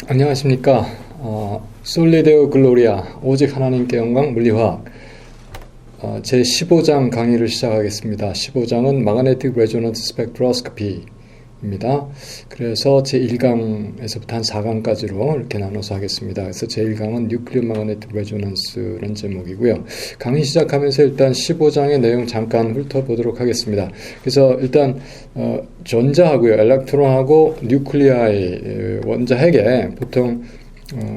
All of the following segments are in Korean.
안녕하십니까. 솔리데오 글로리아 오직 하나님께 영광 물리화학 제 15장 강의를 시작하겠습니다. 15장은 Magnetic Resonance Spectroscopy입니다. 그래서 제 1강에서부터 한 4강까지로 이렇게 나눠서 하겠습니다. 그래서 제 1강은 Nuclear Magnetic Resonance라는 제목이고요. 강의 시작하면서 일단 15장의 내용 잠깐 훑어보도록 하겠습니다. 그래서 일단 전자하고요, 엘렉트론하고 뉴클리아의 원자핵에 보통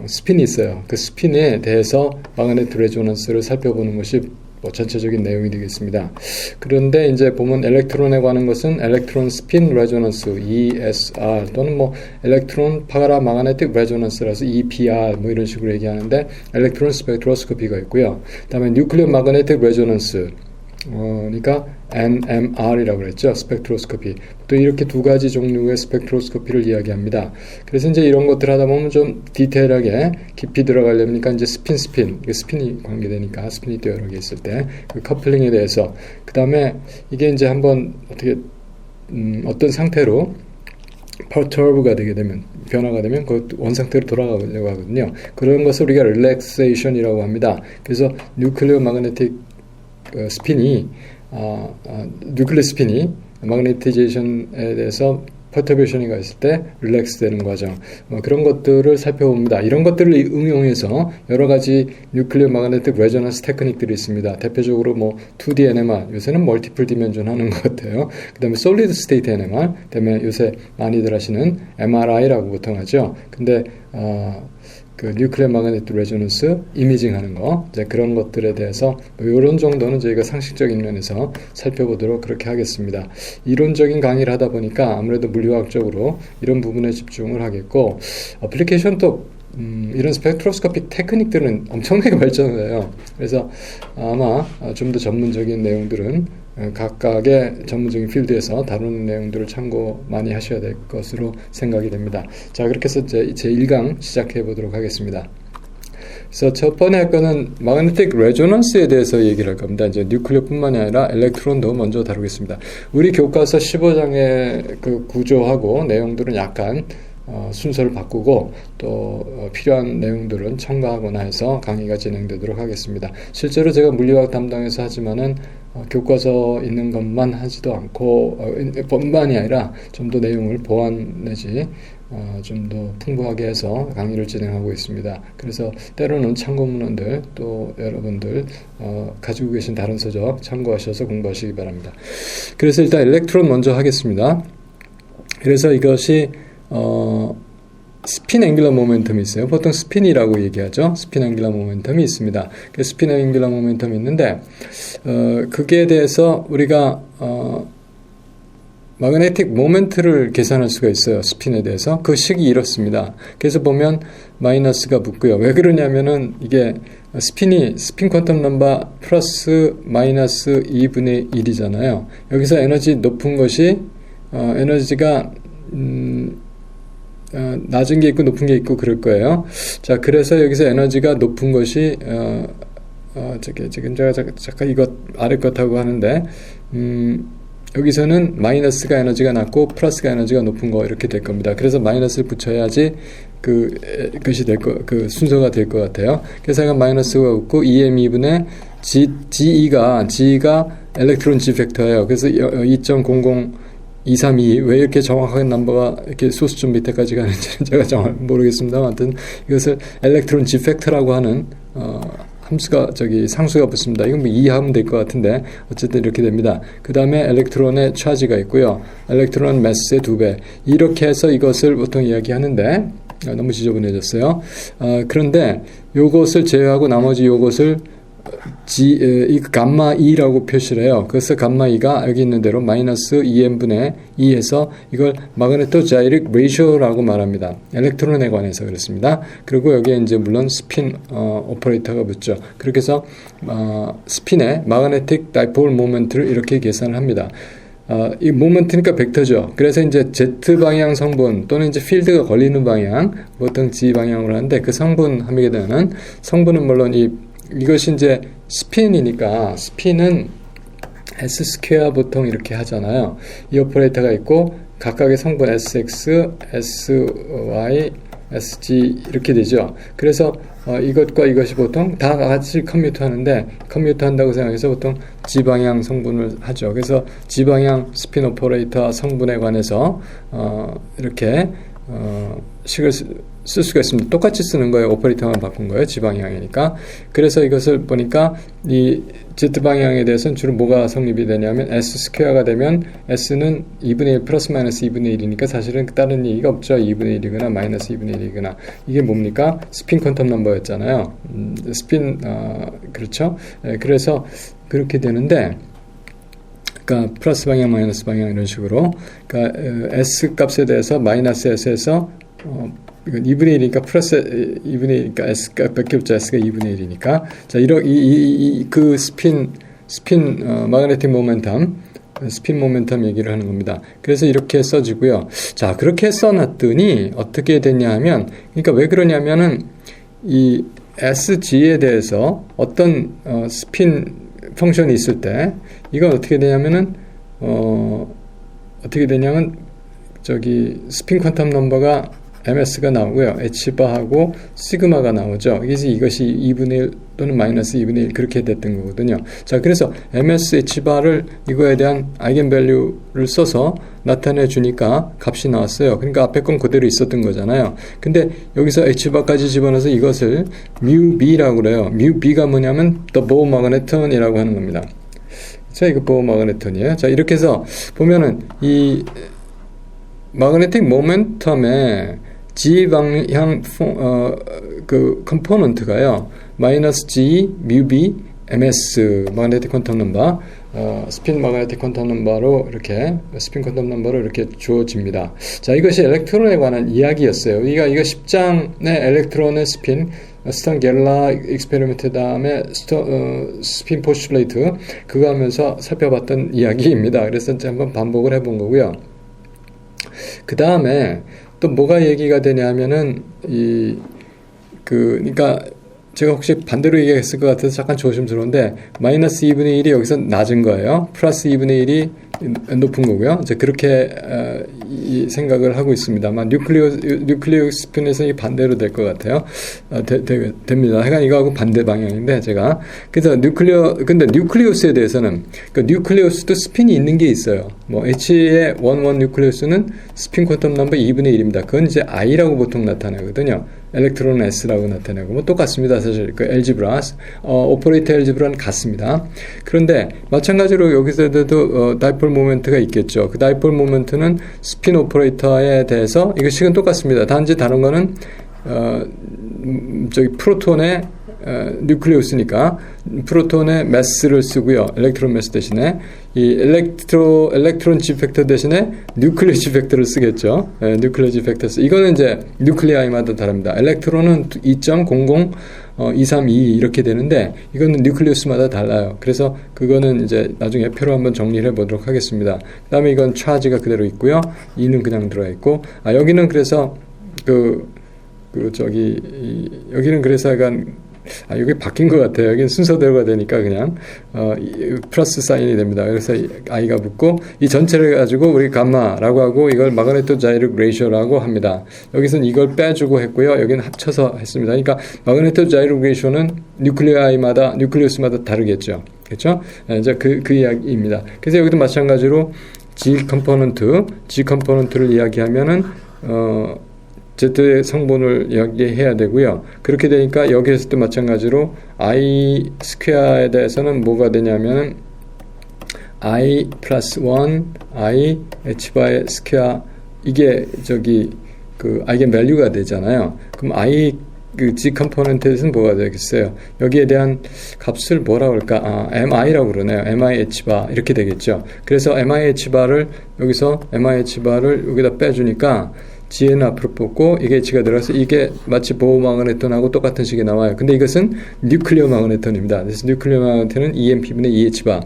스핀이 있어요. 그 스핀에 대해서 마그네틱 레조넌스를 살펴보는 것이 전체적인 내용이 되겠습니다. 그런데 이제 보면 엘렉트론에 관한 것은 엘렉트론 스핀 레조넌스 ESR 또는 엘렉트론 파라 마그네틱 레조넌스라서 EPR 이런 식으로 얘기하는데 엘렉트론 스펙트로스코피가 있고요. 그다음에 뉴클리어 마그네틱 레조넌스 그러니까 NMR이라고 그랬죠. 스펙트로스코피. 또 이렇게 두 가지 종류의 스펙트로스코피를 이야기합니다. 그래서 이제 이런 것들 하다 보면 좀 디테일하게 깊이 들어가려니까 이제 스핀이 관계되니까 스핀이 또 여러 개 있을 때 그 커플링에 대해서 그 다음에 이게 이제 한번 어떻게 어떤 상태로 퍼터브가 되게 되면 변화가 되면 그 원상태로 돌아가려고 하거든요. 그런 것을 우리가 릴렉세이션이라고 합니다. 그래서 뉴클리어 마그네틱 스핀이 뉴클리어 스핀이 마그네티제이션에 대해서 퍼터베이션이 있을 때 릴렉스 되는 과정 그런 것들을 살펴봅니다. 이런 것들을 응용해서 여러 가지 뉴클리어 마그네틱 레조넌스 테크닉들이 있습니다. 대표적으로 2D NMR, 요새는 멀티플 디멘전 하는 것 같아요. 그 다음에 솔리드 스테이트 NMR, 그 다음에 요새 많이들 하시는 MRI라고 보통 하죠. 근데 그 뉴클리어 마그네틱 레조넌스 이미징 하는 거 이제 그런 것들에 대해서 이런 정도는 저희가 상식적인 면에서 살펴보도록 그렇게 하겠습니다. 이론적인 강의를 하다 보니까 아무래도 물리화학적으로 이런 부분에 집중을 하겠고 어플리케이션도 이런 스펙트로스코피 테크닉들은 엄청나게 발전을 해요. 그래서 아마 좀 더 전문적인 내용들은 각각의 전문적인 필드에서 다루는 내용들을 참고 많이 하셔야 될 것으로 생각이 됩니다. 자, 그렇게 해서 제 1강 시작해 보도록 하겠습니다. 그래서 첫 번째 할 거는 마그네틱 레조넌스에 대해서 얘기를 할 겁니다. 이제 뉴클리어뿐만이 아니라 엘렉트론도 먼저 다루겠습니다. 우리 교과서 15장의 그 구조하고 내용들은 약간 순서를 바꾸고 또 필요한 내용들은 첨가하거나 해서 강의가 진행되도록 하겠습니다. 실제로 제가 물리화학 담당해서 하지만은 교과서 있는 것만 하지도 않고 뿐만이 아니라 좀 더 내용을 보완 내지 좀 더 풍부하게 해서 강의를 진행하고 있습니다. 그래서 때로는 참고문헌들 또 여러분들 가지고 계신 다른 서적 참고하셔서 공부하시기 바랍니다. 그래서 일단 엘렉트론 먼저 하겠습니다. 그래서 이것이 스핀 앵귤러 모멘텀이 있어요. 보통 스핀이라고 얘기하죠. 스핀 앵귤러 모멘텀이 있습니다. 스핀 앵귤러 모멘텀이 있는데 그게 대해서 우리가 마그네틱 모멘트를 계산할 수가 있어요. 스핀에 대해서. 그 식이 이렇습니다. 그래서 보면 마이너스가 붙고요. 왜 그러냐면은 이게 스핀 퀀텀 넘버 플러스 마이너스 2분의 1이잖아요. 여기서 에너지 높은 것이 에너지가 낮은 게 있고 높은 게 있고 그럴 거예요. 자, 그래서 여기서 에너지가 높은 것이 지금 제가 잠깐 이것 아래 것하고 하는데 여기서는 마이너스가 에너지가 낮고 플러스가 에너지가 높은 거 이렇게 될 겁니다. 그래서 마이너스를 붙여야지 그것이 그 순서가 될 것 같아요. 그래서 약간 마이너스가 붙고 EM2분의 G가 엘렉트론 G 팩터예요. 그래서 2.00232 왜 이렇게 정확하게 넘버가 이렇게 소수점 밑에까지 가는지는 제가 정말 모르겠습니다. 아무튼 이것을 엘렉트론 G 팩터라고 하는 상수가 붙습니다. 이건 2 하면 될 것 같은데 어쨌든 이렇게 됩니다. 그 다음에 엘렉트론의 차지가 있고요. 엘렉트론 매스의 2배 이렇게 해서 이것을 보통 이야기하는데 너무 지저분해졌어요. 그런데 요것을 제외하고 나머지 요것을 이 감마 2라고 표시를 해요. 그래서 감마 2가 여기 있는 대로 마이너스 2n분의 2에서 이걸 마그네토 자이릭 레이쇼라고 말합니다. 엘렉트론에 관해서 그렇습니다. 그리고 여기에 이제 물론 스핀 오퍼레이터가 붙죠. 그렇게 해서 스핀의 마그네틱 다이폴 모멘트를 이렇게 계산을 합니다. 이 모멘트니까 벡터죠. 그래서 이제 Z 방향 성분 또는 이제 필드가 걸리는 방향 보통 G 방향으로 하는데 그 성분 하게 되는 성분은 물론 이것이 이제 스핀이니까 스핀은 S 스퀘어 보통 이렇게 하잖아요. 이 오퍼레이터가 있고 각각의 성분 SX, SY, SG 이렇게 되죠. 그래서 이것과 이것이 보통 다 같이 컴퓨트 하는데, 컴퓨트 한다고 생각해서 보통 G방향 성분을 하죠. 그래서 G방향 스핀 오퍼레이터 성분에 관해서 이렇게 식을 쓸 수가 있습니다. 똑같이 쓰는 거예요. 오퍼레이터만 바꾼 거예요. G방향이니까. 그래서 이것을 보니까 이 Z방향에 대해서는 주로 뭐가 성립이 되냐면 S 스퀘어가 되면 S는 2분의 1 플러스 마이너스 2분의 1이니까 사실은 다른 얘기가 없죠. 2분의 1이거나 마이너스 2분의 1이거나. 이게 뭡니까? 스핀 퀀텀 넘버였잖아요. 스핀 그렇죠? 그래서 그렇게 되는데, 그러니까 플러스 방향 마이너스 방향 이런 식으로, 그러니까 S 값에 대해서 마이너스 S에서 이건 2분의 1이니까 플러스 2분의 1이니까 S밖에 없죠. S가 2분의 1이니까. 자, 그 스핀 마그네틱 모멘텀, 스핀 모멘텀 얘기를 하는 겁니다. 그래서 이렇게 써지고요. 자, 그렇게 써놨더니 어떻게 됐냐 하면, 그러니까 왜 그러냐면은 이 SG에 대해서 어떤 스핀 펑션이 있을 때 이건 어떻게 되냐면은 저기 스핀 퀀텀 넘버가 MS가 나오고요. H바하고 시그마가 나오죠. 그래서 이것이 2분의 1 또는 마이너스 2분의 1 그렇게 됐던 거거든요. 자, 그래서 MS H바를 이거에 대한 아이겐밸류를 써서 나타내 주니까 값이 나왔어요. 그러니까 앞에 건 그대로 있었던 거잖아요. 근데 여기서 H바까지 집어넣어서 이것을 뮤B라고 그래요. 뮤B가 뭐냐면 The Bohr Magneton이라고 하는 겁니다. 자, 이거 Bohr Magneton이에요. 자, 이렇게 해서 보면은 이 마그네틱 모멘텀의 G 방향 그 컴포넌트가요. 마이너스 G, 뮤B, MS 마그네틱 퀀텀 넘버, 스핀 마그네틱 퀀텀 넘버로 이렇게 스핀 퀀텀 넘버로 이렇게 주어집니다. 자, 이것이 엘렉트론에 관한 이야기였어요. 우리가 이거 10장의 엘렉트론의 스핀, 스턴 게릴라 익스페리먼트 다음에 스핀 포스츄레이트 그거 하면서 살펴봤던 이야기입니다. 그래서 이제 한번 반복을 해본 거고요. 그 다음에 또 뭐가 얘기가 되냐면은 그러니까 제가 혹시 반대로 얘기했을 것 같아서 잠깐 조심스러운데 마이너스 2분의 1이 여기서 낮은 거예요. 플러스 2분의 1이 높은 거고요. 이제 그렇게 이 생각을 하고 있습니다. 아마 뉴클리오 스핀에서 이 반대로 될 것 같아요. 됩니다. 하여간 이거하고 반대 방향인데 제가 그래서 근데 뉴클리오스에 대해서는 그 뉴클리오스도 스핀이 있는 게 있어요. 뭐 H의 11 뉴클리오스는 스핀 퀀텀 넘버 2분의 1입니다. 그건 이제 I라고 보통 나타내거든요. 엘렉트론 S라고 나타내고 뭐 똑같습니다. 사실 그 엘지브라 오퍼레이터 엘지브라는 같습니다. 그런데 마찬가지로 여기서도 다이폴 모멘트가 있겠죠. 그 다이폴 모멘트는 스핀 오퍼레이터에 대해서 이것식은 똑같습니다. 단지 다른 거는 저기 프로톤의 뉴클리우스니까 프로톤의 매스를 쓰고요. 엘렉트론 매스 대신에 이 엘렉트론 G 팩터 대신에 뉴클리오 G 팩터를 쓰겠죠. 뉴클리오 G 팩터 이거는 이제 뉴클리아이마다 다릅니다. 엘렉트론은 2.002322 이렇게 되는데 이거는 뉴클리우스마다 달라요. 그래서 그거는 이제 나중에 표로 한번 정리를 해보도록 하겠습니다. 그 다음에 이건 차지가 그대로 있고요. 2는 그냥 들어가 있고 여기는 그래서 여기는 그래서 약간 여기 바뀐 것 같아요. 여기는 순서대로가 되니까 그냥 플러스 사인이 됩니다. 그래서 i가 붙고 이 전체를 가지고 우리 감마라고 하고 이걸 마그네토 자이룩 레이쇼라고 합니다. 여기서는 이걸 빼주고 했고요. 여기는 합쳐서 했습니다. 그러니까 마그네토 자이룩 레이쇼는 뉴클리우스마다 다르겠죠. 그렇죠? 이제 그 이야기입니다. 그래서 여기도 마찬가지로 G 컴포넌트를 이야기하면은 Z의 성분을 이야기해야 되고요. 그렇게 되니까 여기에서도 마찬가지로 I 스퀘어에 대해서는 뭐가 되냐면 I 플러스 1 I H바의 스퀘어 이게 그 아이겐 밸류가 되잖아요. 그럼 I 그 G 컴포넌트에서는 뭐가 되겠어요? 여기에 대한 값을 뭐라고 할까? MI라고 그러네요. MIH바 이렇게 되겠죠. 그래서 MIH바를 여기서 MIH바를 여기다 빼주니까 G는 앞으로 뽑고 이게 G가 들어가서 이게 마치 보호 마그네톤하고 똑같은 식이 나와요. 근데 이것은 뉴클리오 마그네톤입니다. 그래서 뉴클리오 마그네톤은 EMP분의 EH바.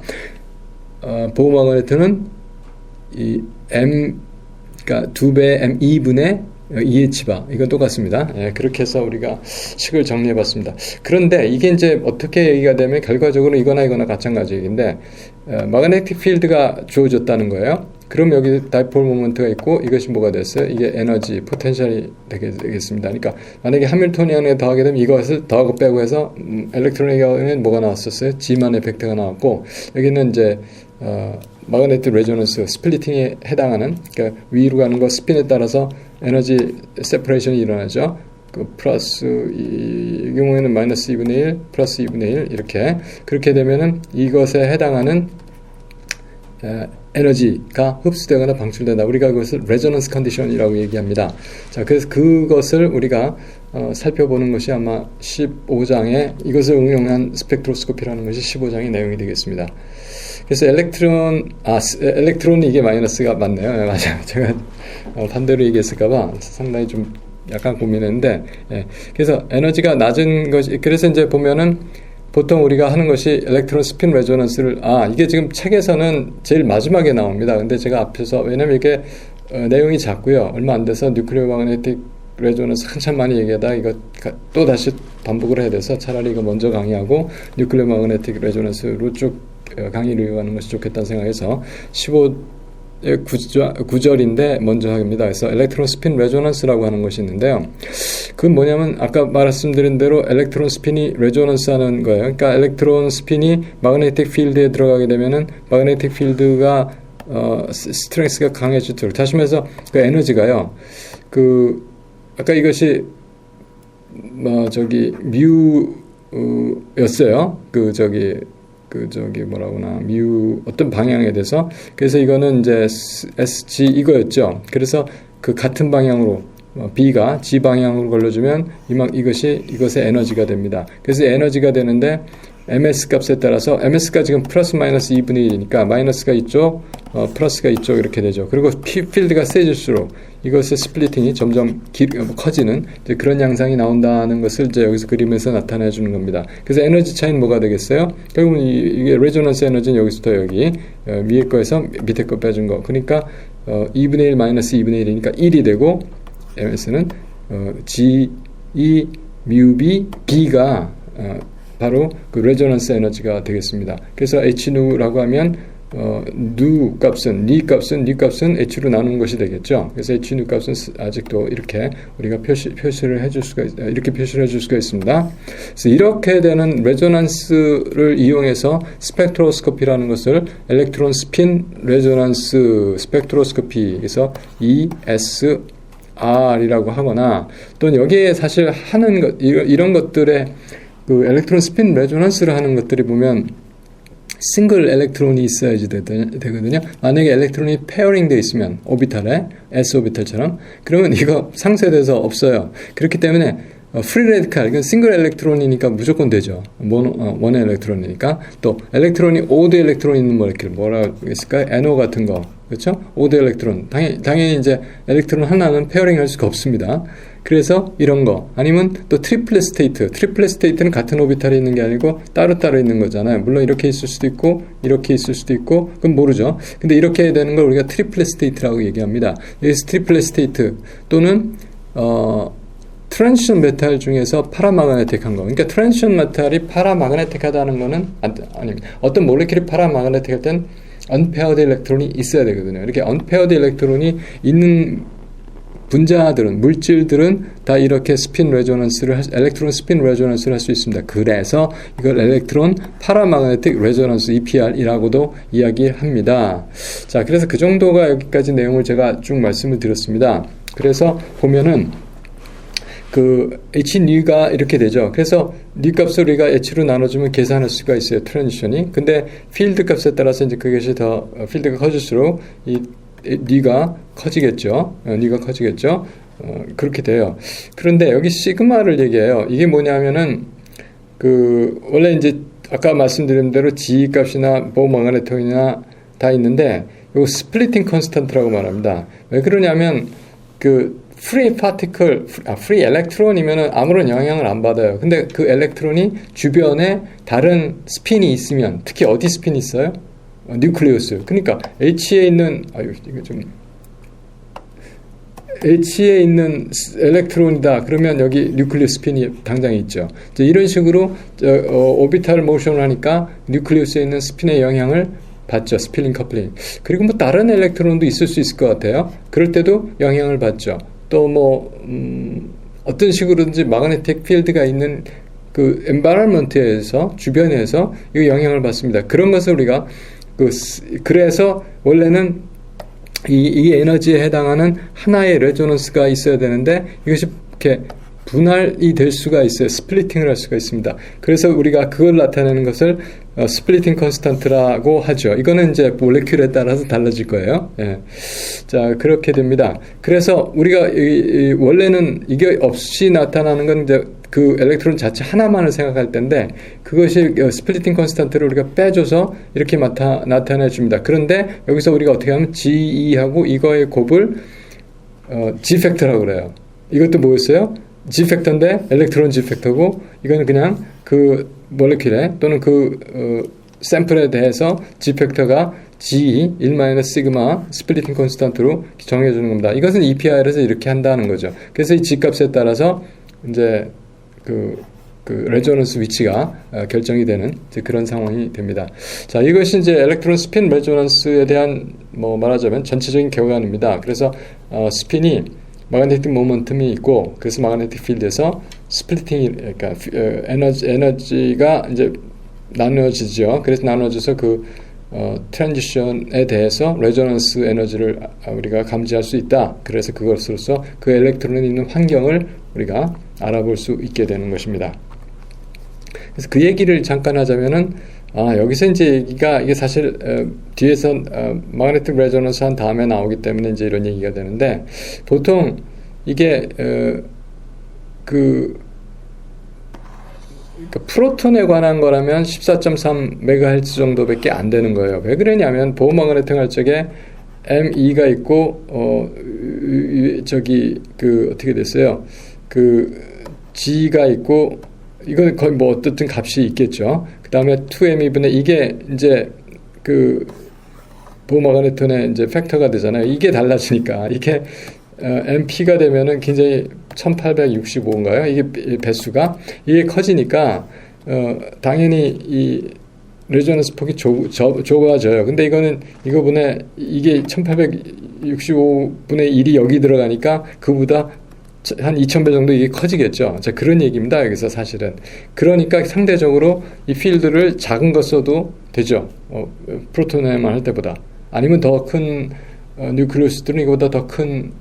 보호 마그네톤은 이 M 그러니까 2배 M2분의 EH바 이건 똑같습니다. 예, 그렇게 해서 우리가 식을 정리해봤습니다. 그런데 이게 이제 어떻게 얘기가 되면 결과적으로 이거나 마찬가지 얘기인데 마그네틱 필드가 주어졌다는 거예요. 그럼 여기 다이폴 모먼트가 있고 이것이 뭐가 됐어요? 이게 에너지, 포텐셜이 되겠습니다. 그러니까 만약에 하밀토니안에 더하게 되면 이것을 더하고 빼고 해서 엘렉트론의 경우에는 뭐가 나왔었어요? G만 에펙트가 나왔고 여기는 이제 마그네틱 레조넌스 스플리팅에 해당하는 그러니까 위로 가는 거 스핀에 따라서 에너지 세퍼레이션이 일어나죠. 그 플러스 이 경우에는 마이너스 2분의 1 플러스 2분의 1 이렇게 그렇게 되면은 이것에 해당하는 에너지가 흡수되거나 방출된다. 우리가 그것을 레조넌스 컨디션이라고 얘기합니다. 자, 그래서 그것을 우리가 살펴보는 것이 아마 15장에 이것을 응용한 스펙트로스코피라는 것이 15장의 내용이 되겠습니다. 그래서 엘렉트론이 이게 마이너스가 맞네요. 네, 맞아요. 제가 반대로 얘기했을까봐 상당히 좀 약간 고민했는데, 예. 그래서 에너지가 낮은 것이, 그래서 이제 보면은 보통 우리가 하는 것이 엘렉트론 스핀 레조넌스를, 이게 지금 책에서는 제일 마지막에 나옵니다. 근데 제가 앞에서, 왜냐면 이게 내용이 작고요. 얼마 안 돼서 뉴클리어 마그네틱 레조넌스 한참 많이 얘기하다 이거 또 다시 반복을 해야 돼서 차라리 이거 먼저 강의하고 뉴클리어 마그네틱 레조넌스로 쭉 강의를 이어가는 것이 좋겠다는 생각에서 15의 9절인데 먼저 합니다. 그래서 엘렉트론 스핀 레조넌스라고 하는 것이 있는데요. 그건 뭐냐면 아까 말씀드린 대로 엘렉트론 스핀이 레조넌스 하는 거예요. 그러니까 엘렉트론 스핀이 마그네틱 필드에 들어가게 되면은 마그네틱 필드가 스트렝스가 강해지도록 다시 말해서 그 에너지가요. 아까 이것이 뮤였어요. 뮤 어떤 방향에 대해서 그래서 이거는 이제 SG 이거였죠. 그래서 그 같은 방향으로 B가 G 방향으로 걸려주면 이것의 에너지가 됩니다. 그래서 에너지가 되는데 MS 값에 따라서 MS가 지금 플러스 마이너스 2분의 1이니까 마이너스가 이쪽 플러스가 이쪽 이렇게 되죠. 그리고 필드가 세질수록 이것의 스플리팅이 점점 커지는 이제 그런 양상이 나온다는 것을 이제 여기서 그림에서 나타내 주는 겁니다. 그래서 에너지 차이는 뭐가 되겠어요? 결국은 이게 레조넌스 에너지는 여기서부터 여기 위에 거에서 밑에 거 빼준 거. 그러니까 2분의 1 마이너스 2분의 1이니까 1이 되고 MS는 G, E, 뮤, B, B가 바로 그 레조넌스 에너지가 되겠습니다. 그래서 H누라고 하면 누 값은 H로 나누는 것이 되겠죠. 그래서 H누 값은 아직도 이렇게 우리가 표시를 해줄 수가 있습니다. 그래서 이렇게 되는 레조넌스를 이용해서 스펙트로스코피라는 것을 엘렉트론 스핀 레조넌스 스펙트로스코피 그래서 ESR이라고 하거나 또는 여기에 사실 하는 것 이런 것들의 그 엘렉트론 스핀 레조넌스를 하는 것들이 보면 싱글 엘렉트론이 있어야지 되거든요. 만약에 엘렉트론이 페어링 되어 있으면 오비탈에 S 오비탈처럼 그러면 이거 상쇄돼서 없어요. 그렇기 때문에 프리 레디칼 이건 싱글 엘렉트론이니까 무조건 되죠. 원 엘렉트론이니까 또 엘렉트론이 오드 엘렉트론 있는 모레큘 뭐라고 했을까요? NO 같은 거 그렇죠? 오드 엘렉트론 당연히 이제 엘렉트론 하나는 페어링 할 수가 없습니다. 그래서 이런 거 아니면 또 트리플렛 스테이트는 같은 오비탈에 있는 게 아니고 따로따로 있는 거잖아요. 물론 이렇게 있을 수도 있고 이렇게 있을 수도 있고 그건 모르죠. 근데 이렇게 되는 걸 우리가 트리플렛 스테이트라고 얘기합니다. 여기서 트리플렛 스테이트 또는 트랜지션 메탈 중에서 파라마그네틱한 거. 그러니까 트랜지션 메탈이 파라마그네틱하다는 거는 아닙니다. 어떤 몰레큘이 파라마그네틱할 땐 언페어드 일렉트론이 있어야 되거든요. 이렇게 언페어드 일렉트론이 있는 분자들은 물질들은 다 이렇게 엘렉트론 스핀 레조넌스를 할 수 있습니다. 그래서 이걸 엘렉트론 파라마그네틱 레조넌스 EPR이라고도 이야기합니다. 자, 그래서 그 정도가 여기까지 내용을 제가 쭉 말씀을 드렸습니다. 그래서 보면은 그 H뉘가 이렇게 되죠. 그래서 뉘 값을 우리가 H로 나눠주면 계산할 수가 있어요. 트랜지션이. 근데 필드 값에 따라서 이제 그것이 더 필드가 커질수록 이 뉘가 커지겠죠. 그렇게 돼요. 그런데 여기 시그마를 얘기해요. 이게 뭐냐면은 원래 이제 아까 말씀드린 대로 G 값이나 마그네톤이나 다 있는데 요 스플리팅 컨스턴트라고 말합니다. 왜 그러냐면 프리 엘렉트론이면은 아무런 영향을 안 받아요. 근데 그 엘렉트론이 주변에 다른 스핀이 있으면 특히 어디 스핀이 있어요? 뉴클리우스. 그러니까 H에 있는 이거 좀 H에 있는 엘렉트론이다. 그러면 여기 뉴클리어 스핀이 당장 있죠. 이런 식으로 오비탈 모션을 하니까 뉴클리우스에 있는 스핀의 영향을 받죠. 스필링 커플링. 그리고 뭐 다른 엘렉트론도 있을 수 있을 것 같아요. 그럴 때도 영향을 받죠. 또 뭐 어떤 식으로든지 마그네틱 필드가 있는 그 엔바이런먼트에서 주변에서 이 영향을 받습니다. 그런 것을 우리가 그래서 원래는 이 에너지에 해당하는 하나의 레조넌스가 있어야 되는데 이것이 이렇게 분할이 될 수가 있어요. 스플리팅을 할 수가 있습니다. 그래서 우리가 그걸 나타내는 것을 스플리팅 컨스턴트라고 하죠. 이거는 이제 몰레큘에 따라서 달라질 거예요. 예. 자, 그렇게 됩니다. 그래서 우리가 원래는 이게 없이 나타나는 건 이제 그 엘렉트론 자체 하나만을 생각할 텐데 그것이 스플리팅 컨스턴트를 우리가 빼줘서 이렇게 나타내 줍니다. 그런데 여기서 우리가 어떻게 하면 GE하고 이거의 곱을 G팩터라고 그래요. 이것도 뭐였어요? G팩터인데 엘렉트론 G팩터고 이거는 그냥 그 몰레큘에 또는 그 샘플에 대해서 G팩터가 G 1-시그마 스플리팅 컨스턴트로 정해주는 겁니다. 이것은 EPR에서 이렇게 한다는 거죠. 그래서 이 G값에 따라서 이제 그 레조넌스 위치가 결정이 되는 그런 상황이 됩니다. 자, 이것이 이제 엘렉트론 스핀 레조넌스에 대한 뭐 말하자면 전체적인 결과입니다. 그래서 스핀이 마그네틱 모먼텀이 있고 그래서 마그네틱 필드에서 스플리팅이 그러니까 에너지가 이제 나누어지죠. 그래서 나누어져서 그 트랜지션에 대해서 레조넌스 에너지를 우리가 감지할 수 있다. 그래서 그것으로서 그 엘렉트론이 있는 환경을 우리가 알아볼 수 있게 되는 것입니다. 그래서 그 얘기를 잠깐 하자면은 여기서 이제 얘기가 이게 사실 뒤에서 마그네틱 레조넌스 한 다음에 나오기 때문에 이제 이런 얘기가 되는데 보통 이게 그러니까 프로톤에 관한 거라면 14.3MHz 정도밖에 안 되는 거예요. 왜 그러냐면 보호마그네틱 할 적에 ME가 있고 어떻게 됐어요? G가 있고 이건 거의 뭐 어떻든 값이 있겠죠. 그 다음에 2ME분의 이게 이제 보호마그네톤의 이제 팩터가 되잖아요. 이게 달라지니까 이게 MP가 되면은 굉장히 1865인가요? 이게 배수가 이게 커지니까 당연히 이 레조넌스 폭이 좁아져요. 근데 이거는 이게 1865분의 1이 여기 들어가니까 그보다 한 2000배 정도 이게 커지겠죠. 자, 그런 얘기입니다. 여기서 사실은. 그러니까 상대적으로 이 필드를 작은 거 써도 되죠. 프로톤에만 할 때보다. 아니면 더 큰 뉴클리우스들은 이거보다 더 큰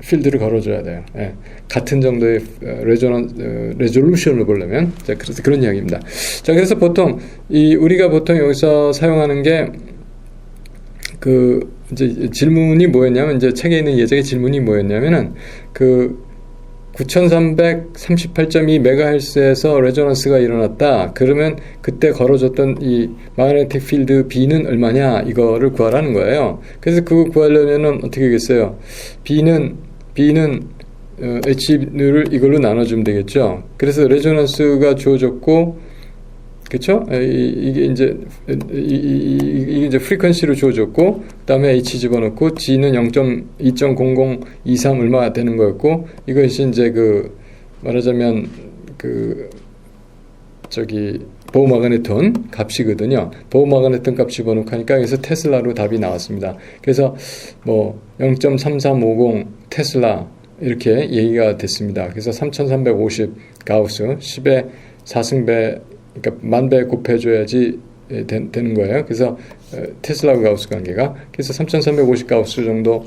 필드를 걸어줘야 돼요. 예. 같은 정도의 레졸루션을 보려면. 자, 그래서 그런 이야기입니다. 자, 그래서 보통 우리가 보통 여기서 사용하는 게 이제 질문이 뭐였냐면 이제 책에 있는 예적의 질문이 뭐였냐면은 9338.2MHz에서 레조넌스가 일어났다. 그러면 그때 걸어줬던 이 마그네틱 필드 B는 얼마냐 이거를 구하라는 거예요. 그래서 그거 구하려면은 어떻게 하겠어요? B는 H를 이걸로 나눠주면 되겠죠. 그래서 레조넌스가 주어졌고, 그렇죠? 이게 이제 프리퀀시로 주어졌고, 그다음에 H 집어넣고 G는 2.0023 얼마 되는 거였고, 이것이 이제 말하자면 보호마그네톤 값이거든요. 보호마그네톤 값 집어넣고 하니까 여기서 테슬라로 답이 나왔습니다. 그래서 뭐 0.3350 테슬라 이렇게 얘기가 됐습니다. 그래서 3350 가우스 10의 4승배 그러니까 10,000배 곱해줘야지 되는 거예요. 그래서 테슬라 가우스 관계가 그래서 3350 가우스 정도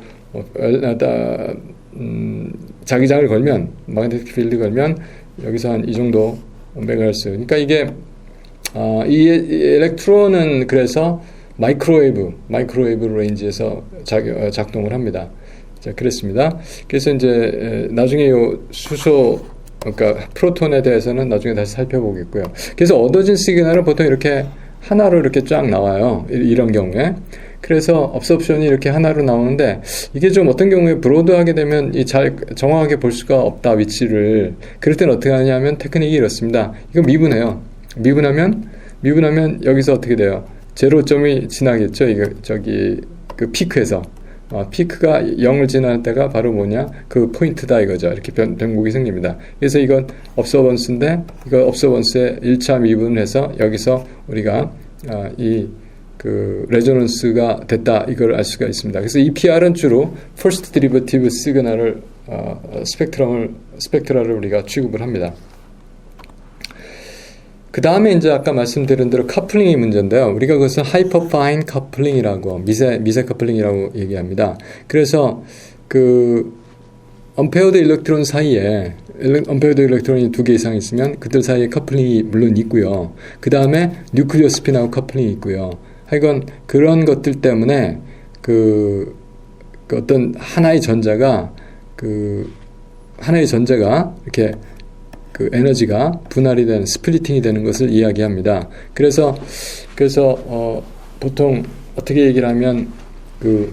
자기장을 걸면 마그네틱 필드 걸면 여기서 한 이 정도 메가헤르츠. 그러니까 이게 이 엘렉트론은 그래서 마이크로웨이브 레인지에서 작동을 합니다. 자, 그랬습니다. 그래서 이제 나중에 그러니까 프로톤에 대해서는 나중에 다시 살펴보겠고요. 그래서 얻어진 시그널은 보통 이렇게 하나로 이렇게 쫙 나와요. 이런 경우에. 그래서 업섭션이 이렇게 하나로 나오는데 이게 좀 어떤 경우에 브로드하게 되면 잘 정확하게 볼 수가 없다 위치를. 그럴 때는 어떻게 하냐면 테크닉이 이렇습니다. 이거 미분해요. 미분하면 여기서 어떻게 돼요? 제로점이 지나겠죠. 이거 피크에서 피크가 0을 지나는 때가 바로 뭐냐? 그 포인트다 이거죠. 이렇게 변곡이 생깁니다. 그래서 이건 observance인데, 이거 observance의 1차 미분을 해서 여기서 우리가 그 레조넌스가 됐다 이걸 알 수가 있습니다. 그래서 이 PR은 주로 first derivative 시그널을 스펙트라를 우리가 취급을 합니다. 그 다음에 이제 아까 말씀드린 대로 커플링이 문제인데요. 우리가 그것을 hyperfine coupling이라고 미세 커플링이라고 얘기합니다. 그래서 그 unpaired 일렉트론 사이에 unpaired 일렉트론이 2개 이상 있으면 그들 사이에 커플링이 물론 있고요. 그 다음에 뉴클리어 스핀하고 커플링이 있고요. 하여간 그런 것들 때문에 그 어떤 하나의 전자가 이렇게 그 에너지가 분할이 되는 스플리팅이 되는 것을 이야기합니다. 그래서 보통 어떻게 얘기를 하면 그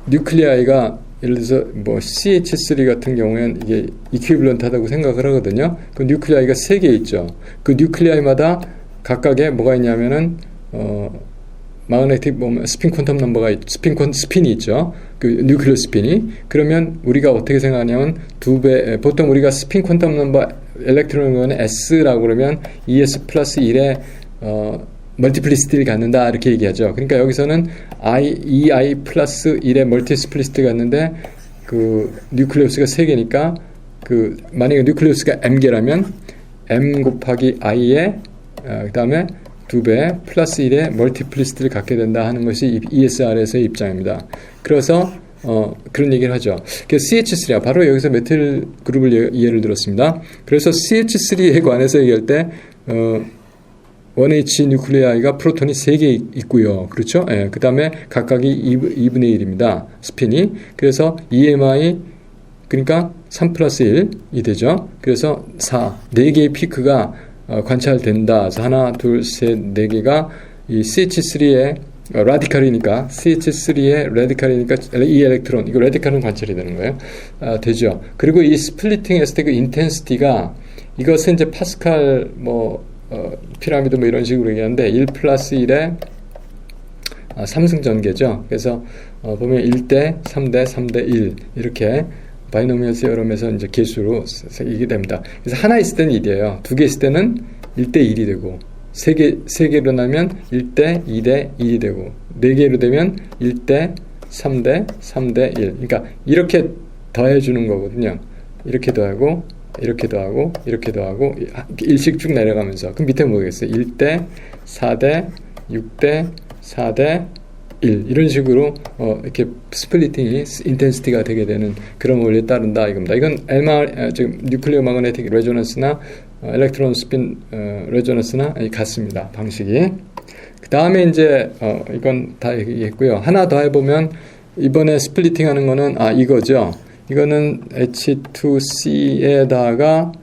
뉴클리아이가 예를 들어서 뭐 CH3 같은 경우에는 이게 이퀴블런트하다고 생각을 하거든요. 그 뉴클리아이가 3개 있죠. 그 뉴클리아이마다 각각에 뭐가 있냐면은 마그네틱 스핀 퀀텀 넘버가 스핀이 있죠. 그 뉴클리어 스핀이. 그러면 우리가 어떻게 생각하냐면 2배, 보통 우리가 스핀 퀀텀 넘버 엘렉트론은 S라고 그러면 ES 플러스 1의 멀티플리시티를 갖는다 이렇게 얘기하죠. 그러니까 여기서는 EI 플러스 1의 멀티플리시티를 갖는데 그 뉴클리우스가 3개니까 그 만약에 뉴클리우스가 M개라면 M 곱하기 I의 그 다음에 2배 플러스 1의 멀티플리시티를 갖게 된다 하는 것이 ESR에서의 입장입니다. 그래서 그런 얘기를 하죠. CH3야 바로 여기서 메틸 그룹을 예를 들었습니다. 그래서 CH3에 관해서 얘기할 때 1H 뉴클리아이가 프로톤이 3개 있고요. 그렇죠? 예, 그 다음에 각각이 2분의 1입니다. 스핀이. 그래서 EMI 그러니까 3 플러스 1이 되죠. 그래서 4개의 피크가 관찰된다. 그래서 하나, 둘, 셋, 4개가 이 CH3의 라디칼이니까 CH3의 라디칼이니까 이 엘렉트론 이거 라디칼은 관찰이 되는 거예요. 되죠. 그리고 이 스플리팅 했을 때 그 인텐시티가 이것은 이제 파스칼 피라미드 이런 식으로 얘기하는데 1 플러스 1의 3승 전개죠. 그래서 보면 1대 3대 3대 1 이렇게 바이노미얼 세어럼에서 이제 개수로 이게 됩니다. 그래서 하나 있을 때는 1이에요. 2개 있을 때는 1대 1이 되고 3개로 나면 1대 2대 1이 되고 4개로 되면 1대 3대 3대 1 그러니까 이렇게 더해주는 거거든요. 이렇게 더하고 이렇게 더하고 이렇게 더하고 1씩 쭉 내려가면서 그럼 밑에 뭐겠어요? 1대 4대 6대 4대 1 이런 식으로 이렇게 스플리팅이 인텐시티가 되게 되는 그런 원리에 따른다 이겁니다. 이건 지금 뉴클리어 마그네틱 레조넌스나 엘렉트론 스핀 레조넌스나 같습니다. 방식이. 그 다음에 이제 이건 다 얘기했고요. 하나 더 해보면 이번에 스플리팅 하는 거는 이거죠. 이거는 H2C에다가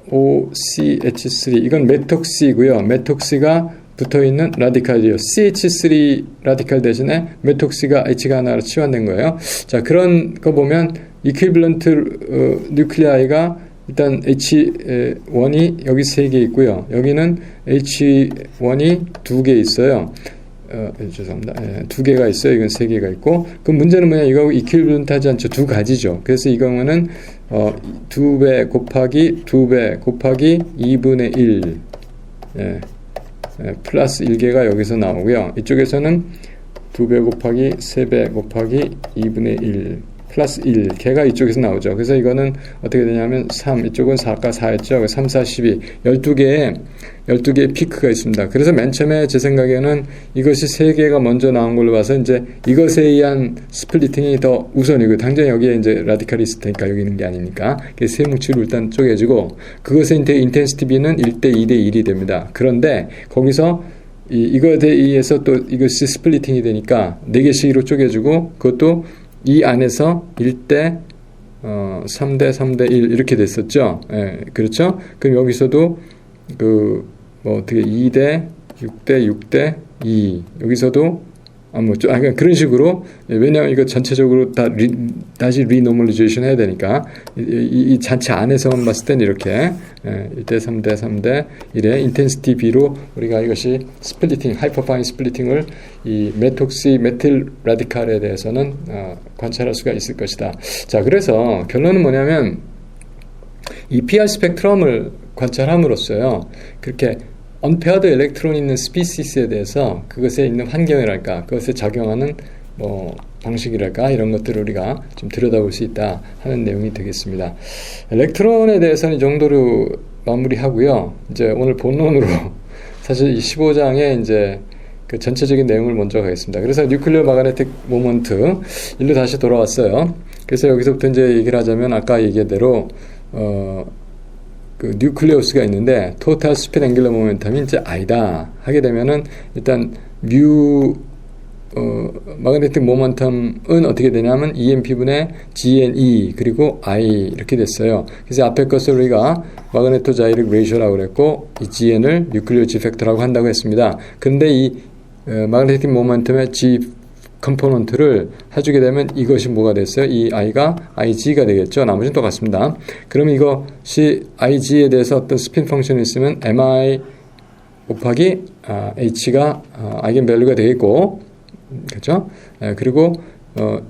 OCH3 이건 메톡시고요. 메톡시가 붙어있는 라디칼이에요. CH3 라디칼 대신에 메톡시가 H가 하나로 치환된 거예요. 자, 그런 거 보면 이퀴블런트 뉴클리아이가 일단 H1이 여기 3개 있고요. 여기는 H1이 2개 있어요. 죄송합니다. 2개가 있어요. 이건 3개가 있고. 그 문제는 뭐냐? 이거하고 이퀴블런트 하지 않죠. 2가지죠. 그래서 이 경우는 2배 곱하기 2배 곱하기 2분의 1 플러스 1개가 여기서 나오고요. 이쪽에서는 2배 곱하기 3배 곱하기 2분의 1 플러스 1 개가 이쪽에서 나오죠. 그래서 이거는 어떻게 되냐면 3 이쪽은 4가 4였죠. 3, 4, 12 12개의 피크가 있습니다. 그래서 맨 처음에 제 생각에는 이것이 3개가 먼저 나온 걸로 봐서 이제 이것에 의한 스플리팅이 더 우선이고 당장 여기에 이제 라디칼이 있을 테니까 여기 있는 게 아니니까 그래서 세 뭉치로 일단 쪼개지고 그것의 인텐시티 B는 1대 2대 1이 됩니다. 그런데 거기서 이거에 의해서 또 이것이 스플리팅이 되니까 4개씩으로 쪼개지고 그것도 이 안에서 1대 3대 3대 1 이렇게 됐었죠. 예, 그렇죠? 그럼 여기서도 어떻게 2대 6대 6대 2 여기서도 그러니까 그런 식으로, 왜냐하면 이거 전체적으로 다시 리노멀리제이션 해야 되니까, 이 잔체 안에서만 봤을 땐 이렇게, 1대 3대 3대 1의 인텐시티 B로 우리가 이것이 스플리팅, 하이퍼파인 스플리팅을 이 메톡시 메틸 라디칼에 대해서는 관찰할 수가 있을 것이다. 자, 그래서 결론은 뭐냐면, 이 PR 스펙트럼을 관찰함으로써요, 그렇게 언페어드 일렉트론이 있는 스피시스에 대해서 그것에 있는 환경이랄까, 그것에 작용하는 방식이랄까, 이런 것들을 우리가 좀 들여다볼 수 있다 하는 내용이 되겠습니다. 일렉트론에 대해서는 이 정도로 마무리하고요. 이제 오늘 본론으로 사실 이 15장에 이제 그 전체적인 내용을 먼저 가겠습니다. 그래서 뉴클리어 마그네틱 모먼트 일로 다시 돌아왔어요. 그래서 여기서부터 이제 얘기를 하자면 아까 얘기한 대로 그 뉴클레우스가 있는데 토탈 스핀 앵귤러 모멘텀이 이제 I다 하게 되면은 일단 마그네틱 모멘텀은 어떻게 되냐면 EMP분의 GNE 그리고 I 이렇게 됐어요. 그래서 앞에 것을 우리가 마그네토 자이렉 레이쇼라고 그랬고 이 GN을 뉴클리어 G 팩터라고 한다고 했습니다. 그런데 이 마그네틱 모멘텀의 G 컴포넌트를 해주게 되면 이것이 뭐가 됐어요? 이 I가 IG가 되겠죠. 나머지는 똑같습니다. 그러면 이것이 IG에 대해서 어떤 스핀 펑션이 있으면 MI 곱하기 H가 아이겐밸류가 되겠고, 그렇죠? 그리고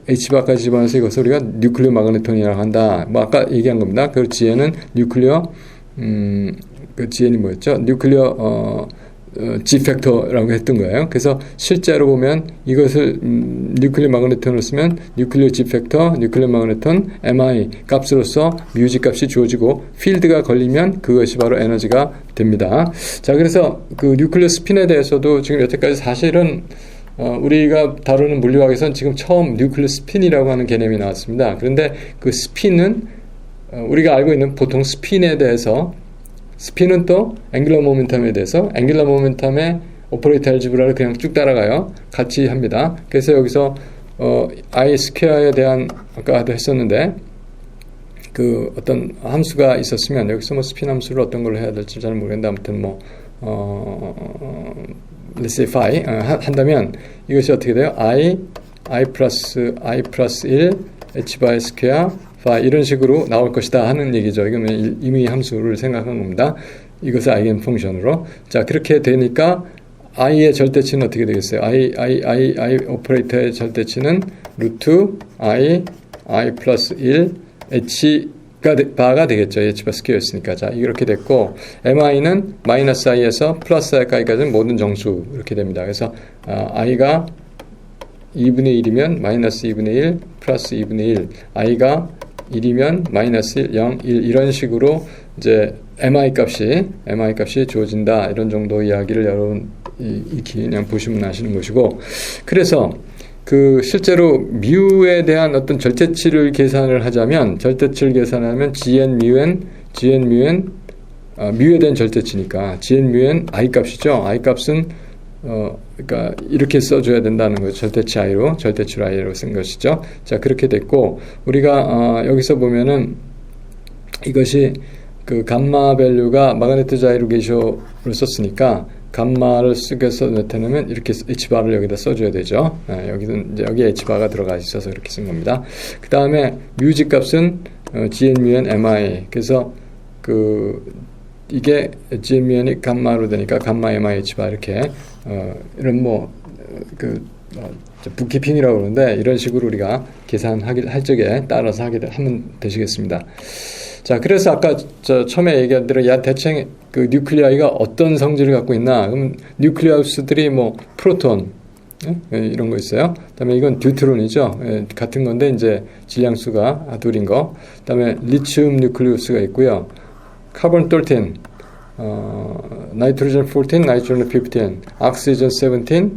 H바까지 집어넣어서 이것을 우리가 뉴클리어 마그네톤이라고 한다. 뭐 아까 얘기한 겁니다. 그 Gn은 뉴클리어 그 Gn이 뭐였죠? 뉴클리어 G 팩터라고 했던 거예요. 그래서 실제로 보면 이것을 뉴클리어 마그네톤으로 쓰면 뉴클리어 G 팩터, 뉴클리어 마그네톤 MI 값으로서 뮤지 값이 주어지고 필드가 걸리면 그것이 바로 에너지가 됩니다. 자, 그래서 그 뉴클리어 스핀에 대해서도 지금 여태까지 사실은 우리가 다루는 물리학에서는 지금 처음 뉴클리어 스핀이라고 하는 개념이 나왔습니다. 그런데 그 스핀은 우리가 알고 있는 보통 스핀에 대해서 스핀은 또 앵귤러 모멘텀에 대해서 앵귤러 모멘텀의 오퍼레이터 알지브라를 그냥 쭉 따라가요. 같이 합니다. 그래서 여기서 I 스퀘어에 대한 아까도 했었는데 그 어떤 함수가 있었으면 여기서 뭐 스핀 함수를 어떤 걸로 해야 될지 잘 모르겠는데 아무튼 뭐 let's say phi 한다면 이것이 어떻게 돼요? I 플러스 1 h 바이 스퀘어 이런 식으로 나올 것이다 하는 얘기죠. 이거는 임의 함수를 생각한 겁니다. 이것을 아이겐 펑션으로. 자, 그렇게 되니까 i의 절대치는 어떻게 되겠어요? I 오퍼레이터의 절대치는 루트 I 플러스 1 H가 되겠죠. H바 스퀘어였으니까. 자, 이렇게 됐고 MI는 마이너스 I에서 플러스 I까지는 모든 정수 이렇게 됩니다. 그래서 I가 2분의 1이면 마이너스 2분의 1 플러스 2분의 1 I가 1이면 마이너스 1, 0, 1 이런 식으로 이제 MI 값이 주어진다 이런 정도 이야기를 여러분 익히 그냥 보시면 아시는 것이고, 그래서 그 실제로 뮤에 대한 어떤 절대치를 계산을 하자면 GN 뮤엔 뮤에 대한 절대치니까 GN 뮤엔 I 값이죠. I 값은 그러니까 이렇게 써줘야 된다는 거죠. 절대치로 I로 쓴 것이죠. 자, 그렇게 됐고 우리가 여기서 보면은 이것이 그 감마 밸류가 마그네토 자이로 게이쇼를 썼으니까 감마를 쓰게서 나타내면 이렇게 H바를 여기다 써줘야 되죠. 여기 H바가 들어가 있어서 이렇게 쓴 겁니다. 그 다음에 뮤지 값은 GN 뮤엔 MI. 그래서 이게 GN 뮤엔이 감마로 되니까 감마 MI H바 이렇게 이런 북키핑이라고 그러는데 이런 식으로 우리가 할 적에 따라서 하면 되시겠습니다. 자, 그래서 아까 처음에 얘기한 대로 대체 그 뉴클리아이가 어떤 성질을 갖고 있나? 그럼 뉴클리우스들이 뭐 프로톤 이런 거 있어요. 그다음에 이건 듀트론이죠. 같은 건데 이제 질량수가 둘인 거. 그다음에 리튬 뉴클리우스가 있고요. 카본 13, 나이트로젠 14, 나이트로젠 15, 옥시전 17.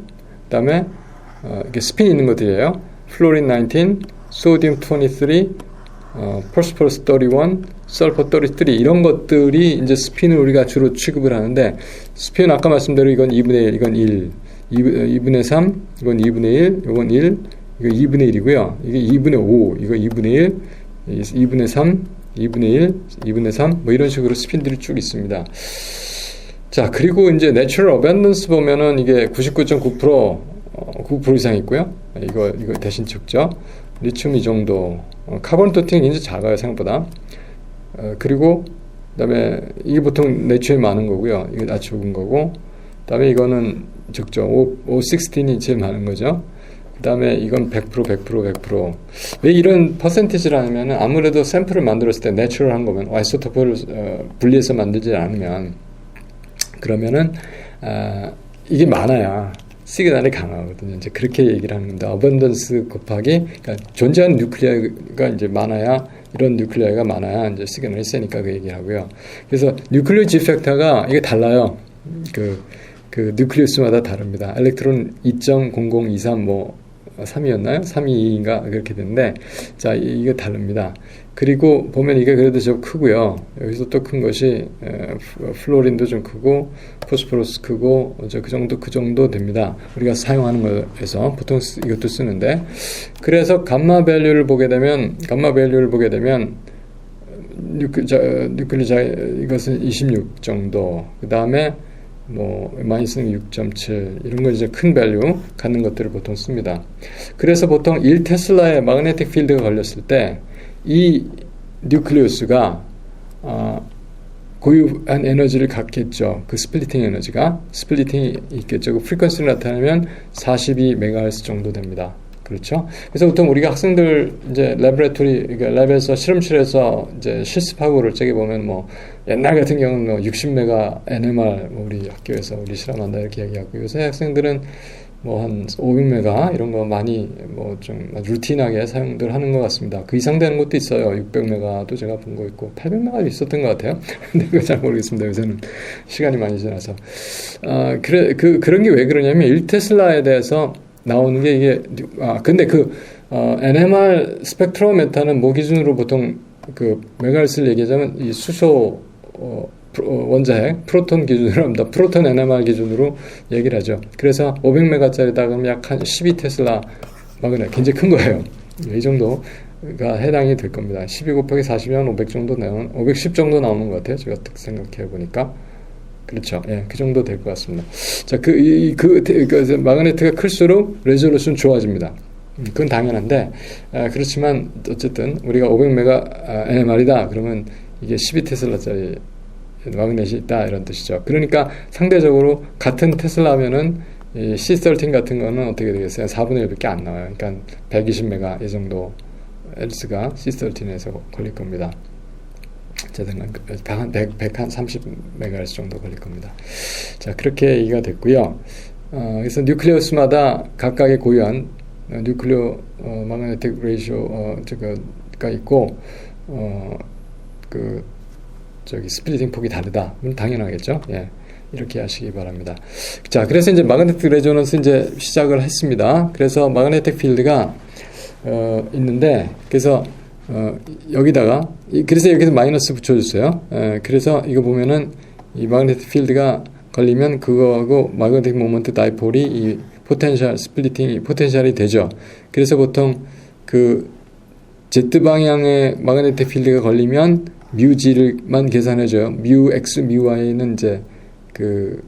그다음에 이게 스핀 있는 것들이에요. 플로린 19, 소디움 23, 포스포러스 31, 설퍼 33 이런 것들이 이제 스핀을 우리가 주로 취급을 하는데, 스핀은 아까 말씀대로 이건 2분의 1, 이건 1, 2분의 3, 이건 2분의 1, 이건 1, 이거 2분의 1이고요. 이게 2분의 5, 이거 2분의 1, 2분의 3, 2분의 1, 2분의 3 뭐 이런 식으로 스핀들이 쭉 있습니다. 자, 그리고 이제 내추럴 어벤던스 보면은 이게 99.9% 9% 이상 있고요. 이거 대신 적죠. 리튬 이 정도. 카본 14는 굉장히 작아요, 생각보다. 그리고 그다음에 이게 보통 내추에 많은 거고요. 이거 아주 적은 거고. 그다음에 이거는 적죠. O16이 제일 많은 거죠. 그다음에 이건 100%. 왜 이런 퍼센티지를 하냐면 아무래도 샘플을 만들었을 때 내추럴한 거면 아이소토프를 분리해서 만들지 않으면 그러면은 이게 많아야 시그널이 강하거든요. 이제 그렇게 얘기를 하는 겁니다. 어번던스 곱하기 그러니까 존재하는 뉴클리아가 이제 많아야 이런 뉴클리아가 많아야 이제 시그널이 세니까 그 얘기를 하고요. 그래서 뉴클리오 G 팩터가 이게 달라요. 그 뉴클리우스마다 다릅니다. 엘렉트론 2.0023 뭐 3이었나요? 322인가 그렇게 되는데 자 이게 다릅니다. 그리고 보면 이게 그래도 좀 크고요. 여기서 또 큰 것이 플로린도 좀 크고 포스포러스 크고 그 정도 됩니다. 우리가 사용하는 거에서 보통 이것도 쓰는데 그래서 감마 밸류를 보게 되면 뉴클리자 이것은 26 정도 그 다음에 뭐 마이너스는 6.7 이런 거 이제 큰 밸류 갖는 것들을 보통 씁니다. 그래서 보통 1테슬라의 마그네틱 필드가 걸렸을 때 이 뉴클리우스가 고유한 에너지를 갖겠죠. 그 스플리팅 에너지가 스플리팅이 있겠죠. 그 프리퀀시를 나타내면 42MHz 정도 됩니다. 그렇죠? 그래서 보통 우리가 학생들 이제 그러니까 랩에서 실험실에서 이제 실습하고를 저기 보면 뭐 옛날 같은 경우는 뭐 60메가 NMR 우리 학교에서 우리 실험한다 이렇게 얘기하고 요새 학생들은 뭐 한 500메가 이런 거 많이 뭐 좀 루틴하게 사용들 하는 것 같습니다. 그 이상 되는 것도 있어요. 600메가도 제가 본 거 있고 800메가도 있었던 것 같아요. 근데 그거 잘 모르겠습니다. 요새는 시간이 많이 지나서 그런 게 왜 그러냐면 1테슬라에 대해서 나오는 게 이게 근데 NMR 스펙트로메타는 뭐 기준으로 보통 그 메가헤르츠를 얘기하자면 이 수소 원자핵 프로톤 기준으로 합니다. 프로톤 NMR 기준으로 얘기를 하죠. 그래서 500메가짜리다 그러면 약 한 12테슬라 마그네 굉장히 큰 거예요. 이 정도가 해당이 될 겁니다. 12 곱하기 40이면 500 정도 나오는 510 정도 나오는 것 같아요. 제가 딱 생각해 보니까. 그렇죠. 예, 그 정도 될 것 같습니다. 자, 마그네트가 클수록 레졸루션 좋아집니다. 그건 당연한데, 그렇지만, 어쨌든, 우리가 500메가 NMR이다. 그러면 이게 12테슬라짜리 마그넷이 있다. 이런 뜻이죠. 그러니까 상대적으로 같은 테슬라면은 C13 같은 거는 어떻게 되겠어요? 4분의 1밖에 안 나와요. 그러니까 120메가 이 정도 L스가 C13에서 걸릴 겁니다. 한 130MHz 정도 걸릴 겁니다. 자, 그렇게 얘기가 됐고요. 그래서 뉴클리우스마다 각각의 고유한 뉴클리오 마그네틱 레이쇼가 있고, 스플리팅 폭이 다르다. 당연하겠죠. 예. 이렇게 하시기 바랍니다. 자, 그래서 이제 마그네틱 레조넌스 이제 시작을 했습니다. 그래서 마그네틱 필드가 있는데, 그래서 여기다가 그래서 여기서 마이너스 붙여줬어요. 그래서 이거 보면은 이 마그네틱 필드가 걸리면 그거하고 마그네틱 모먼트 다이폴이 이 포텐셜 스플리팅이 포텐셜이 되죠. 그래서 보통 그 Z 방향의 마그네틱 필드가 걸리면 뮤g를만 계산해줘요. 뮤 x 뮤 y는 이제 그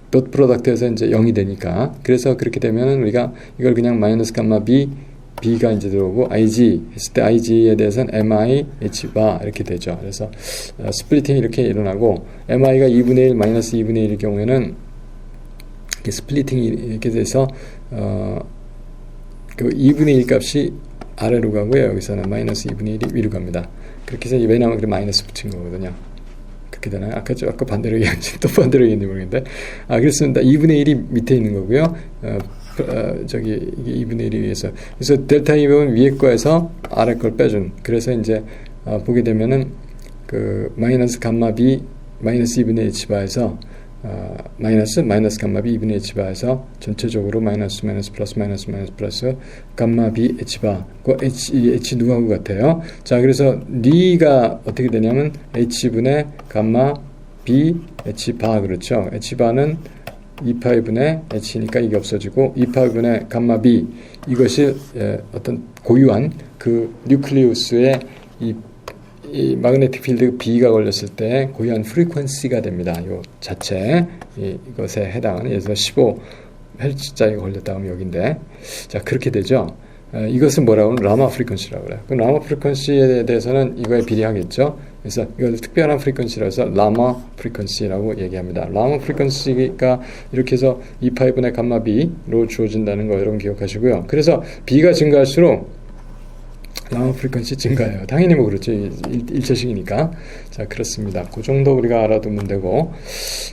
덧 프로덕트에서 이제 0이 되니까 그래서 그렇게 되면은 우리가 이걸 그냥 마이너스 감마 b B가 이제 들어오고 IG 했을 때 IG에 대해서는 MI, H바 이렇게 되죠. 그래서 스플리팅이 이렇게 일어나고 MI가 2분의 1, 마이너스 2분의 1일 경우에는 이렇게 스플리팅이 이렇게 돼서 그 2분의 1 값이 아래로 가고요. 여기서는 마이너스 2분의 1이 위로 갑니다. 그렇게 해서 왜냐하면 마이너스 붙인 거거든요. 그렇게 되나요? 아까 반대로 얘기했는지 또 반대로 얘기했는지 모르겠는데 그렇습니다. 2분의 1이 밑에 있는 거고요. 이게 2분의 1이 위에서 그래서 델타 200은 위에 거에서 아래 걸 빼준 그래서 이제 보게 되면은 그 마이너스 감마 B 마이너스 2분의 H바에서 마이너스 감마 B 2분의 H바에서 전체적으로 마이너스 플러스 감마 B H바 그 H 누구하고 같아요? 자, 그래서 리가 어떻게 되냐면 H분의 감마 B H바 그렇죠? H바는 2파이분의 H니까 이게 없어지고 2파이분의 감마 B 이것이 어떤 고유한 그 뉴클리우스의 이 마그네틱 필드 B가 걸렸을 때 고유한 프리퀀시가 됩니다. 이 자체 이것에 해당하는 예를 들어서 Hz자에 걸렸다 하면 여기인데, 자 그렇게 되죠. 이것은 뭐라고 하면 라마 프리퀀시라고 그래요. 그 라마 프리퀀시에 대해서는 이거에 비례하겠죠. 그래서 이걸 특별한 프리퀀시라고 해서 라마 프리퀀시라고 얘기합니다. 라마 프리퀀시가 이렇게 해서 2파이분의 감마 B로 주어진다는 거 여러분 기억하시고요. 그래서 B가 증가할수록 라마 프리퀀시 증가해요. 당연히 뭐 그렇죠. 일체식이니까. 자, 그렇습니다. 그 정도 우리가 알아두면 되고.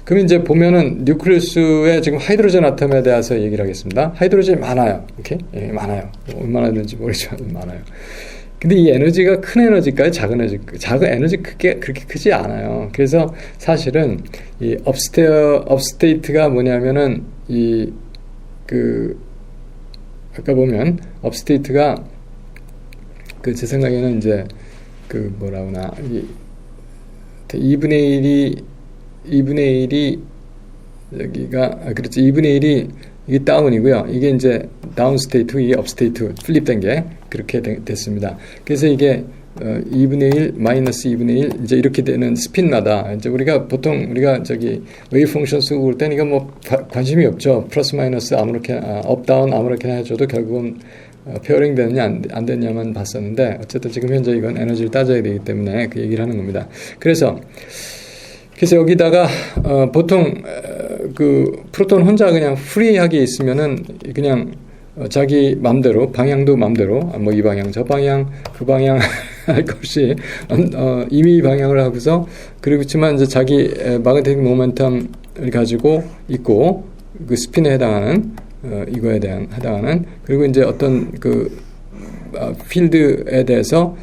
그럼 이제 보면은 뉴클리우스에 지금 하이드로젠 아톰에 대해서 얘기를 하겠습니다. 하이드로젠이 많아요. 이렇게? 예, 많아요. 많아야 되는지 모르지만 많아요. 근데 이 에너지가 큰 에너지까지 작은 에너지 그렇게 크지 않아요. 그래서 사실은 이 업스테이트가 뭐냐면은 아까 보면 업스테이트가 제 생각에는 이제 뭐라 그러나 2분의 1이 여기가 그렇지 2분의 1이 이게 다운이고요. 이게 이제 다운 스테이트, 이게 업 스테이트 플립된 게 그렇게 됐습니다. 그래서 이게 2분의 1 마이너스 2분의 1 이제 이렇게 되는 스핀마다 이제 보통 우리가 웨이브 펑션 쓰고 그럴 때는 이거 뭐 관심이 없죠. 플러스 마이너스 아무렇게나 업 다운 아무렇게나 해줘도 결국은 페어링 되느냐 안 되느냐만 봤었는데 어쨌든 지금 현재 이건 에너지를 따져야 되기 때문에 그 얘기를 하는 겁니다. 그래서 여기다가 보통 프로톤 혼자 그냥 프리하게 있으면은 그냥 자기 맘대로 방향도 맘대로 뭐 이 방향 저 방향 그 방향 할 것이 임의 방향을 하고서 그렇지만 이제 자기 마그네틱 모멘텀을 가지고 있고 그 스핀에 해당하는 이거에 대한 해당하는 그리고 이제 어떤 필드에 대해서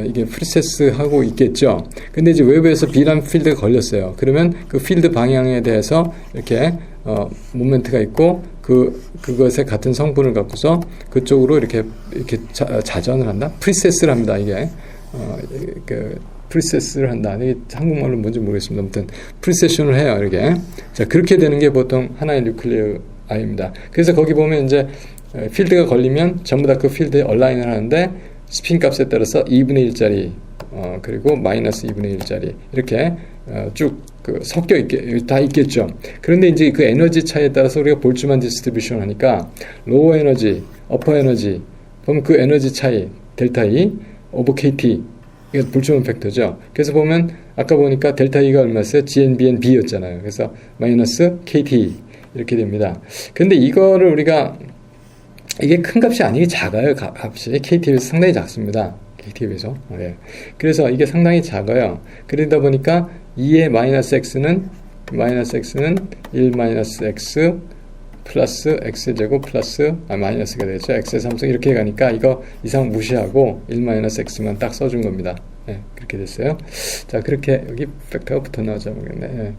이게 프리세스 하고 있겠죠. 근데 이제 외부에서 B라는 필드가 걸렸어요. 그러면 그 필드 방향에 대해서 이렇게 모멘트가 있고 그것에 같은 성분을 갖고서 그쪽으로 이렇게 자전을 한다. 프리세스를 합니다. 이게 프리세스를 한다. 이게 한국말로 뭔지 모르겠습니다. 아무튼 프리세션을 해요. 이렇게. 자, 그렇게 되는 게 보통 하나의 뉴클리어 아입니다. 그래서 거기 보면 이제 필드가 걸리면 전부 다 그 필드에 얼라인을 하는데 스핀 값에 따라서 2분의 1짜리 그리고 마이너스 2분의 1짜리 이렇게 쭉 섞여 다 있겠죠. 그런데 이제 그 에너지 차이에 따라서 우리가 볼츠만 디스트리뷰션 하니까 로어 에너지, 어퍼 에너지 그럼 그 에너지 차이 델타 E 오버 KT 이게 볼츠만 팩터죠. 그래서 보면 아까 보니까 델타 E가 얼마였어요? GNBN B였잖아요. 그래서 마이너스 KT 이렇게 됩니다. 근데 이거를 우리가 이게 큰 값이 아니게 작아요. 값이 KT에 비해서 상당히 작습니다. KT에 비해서. 네. 그래서 이게 상당히 작아요. 그러다 보니까 2의 마이너스 x는 1 마이너스 x 플러스 x제곱 플러스 마이너스가 되죠. x의 3승 이렇게 가니까 이거 이상 무시하고 1 마이너스 x만 딱 써준 겁니다. 네, 그렇게 됐어요. 자, 그렇게 여기 벡터가 붙었나 모르겠네. 네.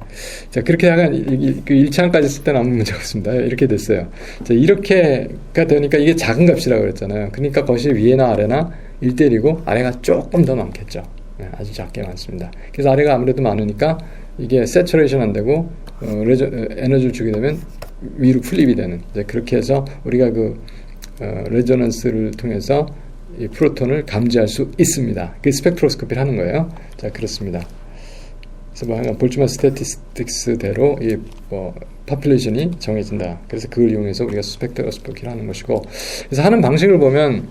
자, 그렇게 약간 1차원까지 쓸 때는 아무 문제가 없습니다. 이렇게 됐어요. 자, 이렇게가 되니까 이게 작은 값이라고 그랬잖아요. 그러니까 그것이 위에나 아래나 1대1이고 아래가 조금 더 많겠죠. 네, 아주 작게 많습니다. 그래서 아래가 아무래도 많으니까 이게 세츄레이션 안 되고 에너지를 주게 되면 위로 플립이 되는 이제 그렇게 해서 우리가 레조넌스를 통해서 이 프로톤을 감지할 수 있습니다. 그 스펙트로스코피를 하는 거예요. 자, 그렇습니다. 그래서 뭐 볼츠만 스태티스틱스대로 이 파퓰레이션이 정해진다. 그래서 그걸 이용해서 우리가 스펙트로스코피를 하는 것이고, 그래서 하는 방식을 보면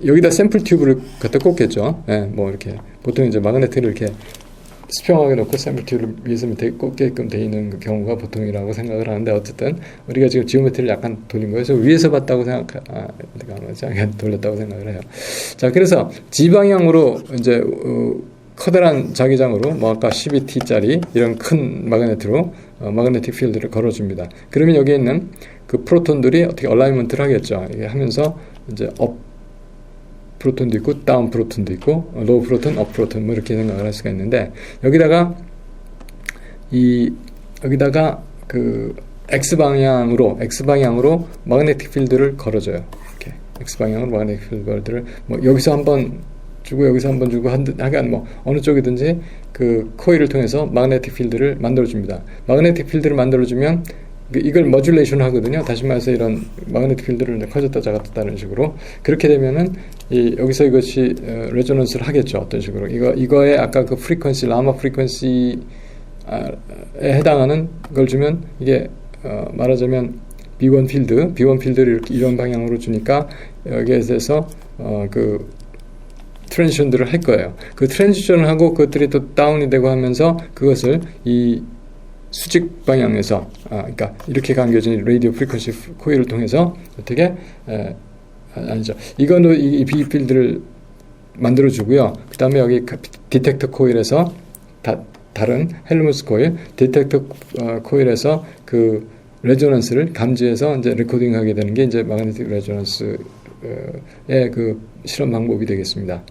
여기다 샘플 튜브를 갖다 꽂겠죠. 네, 뭐 이렇게 보통 이제 마그네틱을 이렇게 수평하게 놓고 샘플 튜브를 위에서 밑에 꽂게끔 돼 있는 그 경우가 보통이라고 생각을 하는데 어쨌든 우리가 지금 지오메트리를 약간 돌린 거예요. 그래서 위에서 봤다고 약간 돌렸다고 생각을 해요. 자, 그래서 G 방향으로 이제 커다란 자기장으로 뭐 아까 12T짜리 이런 큰 마그네트로 마그네틱 필드를 걸어줍니다. 그러면 여기에 있는 그 프로톤들이 어떻게 얼라이먼트를 하겠죠. 이게 하면서 이제 업 프로톤도 있고 다운 프로톤도 있고 로우 프로톤, 업 프로톤 뭐 이렇게 생각을 할 수가 있는데 여기다가 그 X 방향으로 마그네틱 필드를 걸어줘요. 이렇게 X 방향으로 마그네틱 필드를 뭐 여기서 한번 주고 여기서 한번 주고 하여간 뭐 어느 쪽이든지 그 코일을 통해서 마그네틱 필드를 만들어줍니다. 마그네틱 필드를 만들어주면 이걸 머듈레이션 하거든요. 다시 말해서 이런 마그네틱 필드를 커졌다 작았다 하는 식으로 그렇게 되면은 여기서 이것이 레조넌스를 하겠죠. 어떤 식으로 이거에 아까 그 프리퀀시 라마 프리퀀시에 해당하는 걸 주면 이게 말하자면 B1 필드를 이렇게 이런 방향으로 주니까 여기에 대해서 그 트랜지션들을 할 거예요. 그 트랜지션을 하고 그것들이 또 다운이 되고 하면서 그것을 이 수직 방향에서 그러니까 이렇게 감겨진 라디오 프리퀀시 코일을 통해서 어떻게 아니죠. 이거는 이 B 필드를 만들어 주고요. 그 다음에 여기 디텍터 코일에서 다른 헬무스 코일, 디텍터 코일에서 그 레조넌스를 감지해서 이제 레코딩하게 되는 게 이제 마그네틱 레조넌스의 그 실험 방법이 되겠습니다.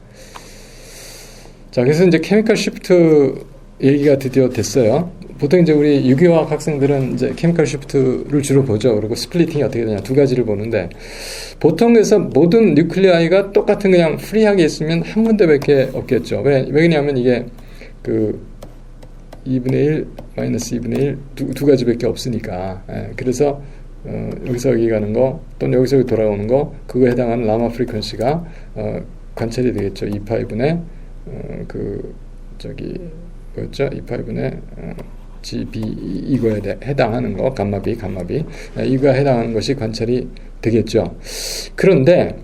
자, 그래서 이제 케미컬 시프트 얘기가 드디어 됐어요. 보통 이제 우리 유기화학 학생들은 이제 케미컬 시프트를 주로 보죠. 그리고 스플리팅이 어떻게 되냐 두 가지를 보는데 보통 그래서 모든 뉴클리아이가 똑같은 그냥 프리하게 있으면 한 군데밖에 없겠죠. 왜 그러냐면 이게 그 2분의 1 마이너스 2분의 1 두 가지밖에 없으니까. 그래서 여기서 여기 가는 거 또는 여기서 여기 돌아오는 거 그거에 해당하는 라마 프리퀀시가 관찰이 되겠죠. 2파이분의 뭐였죠? 2파이분의 GB 이거에 해당하는 거 감마비 이거에 해당하는 것이 관찰이 되겠죠. 그런데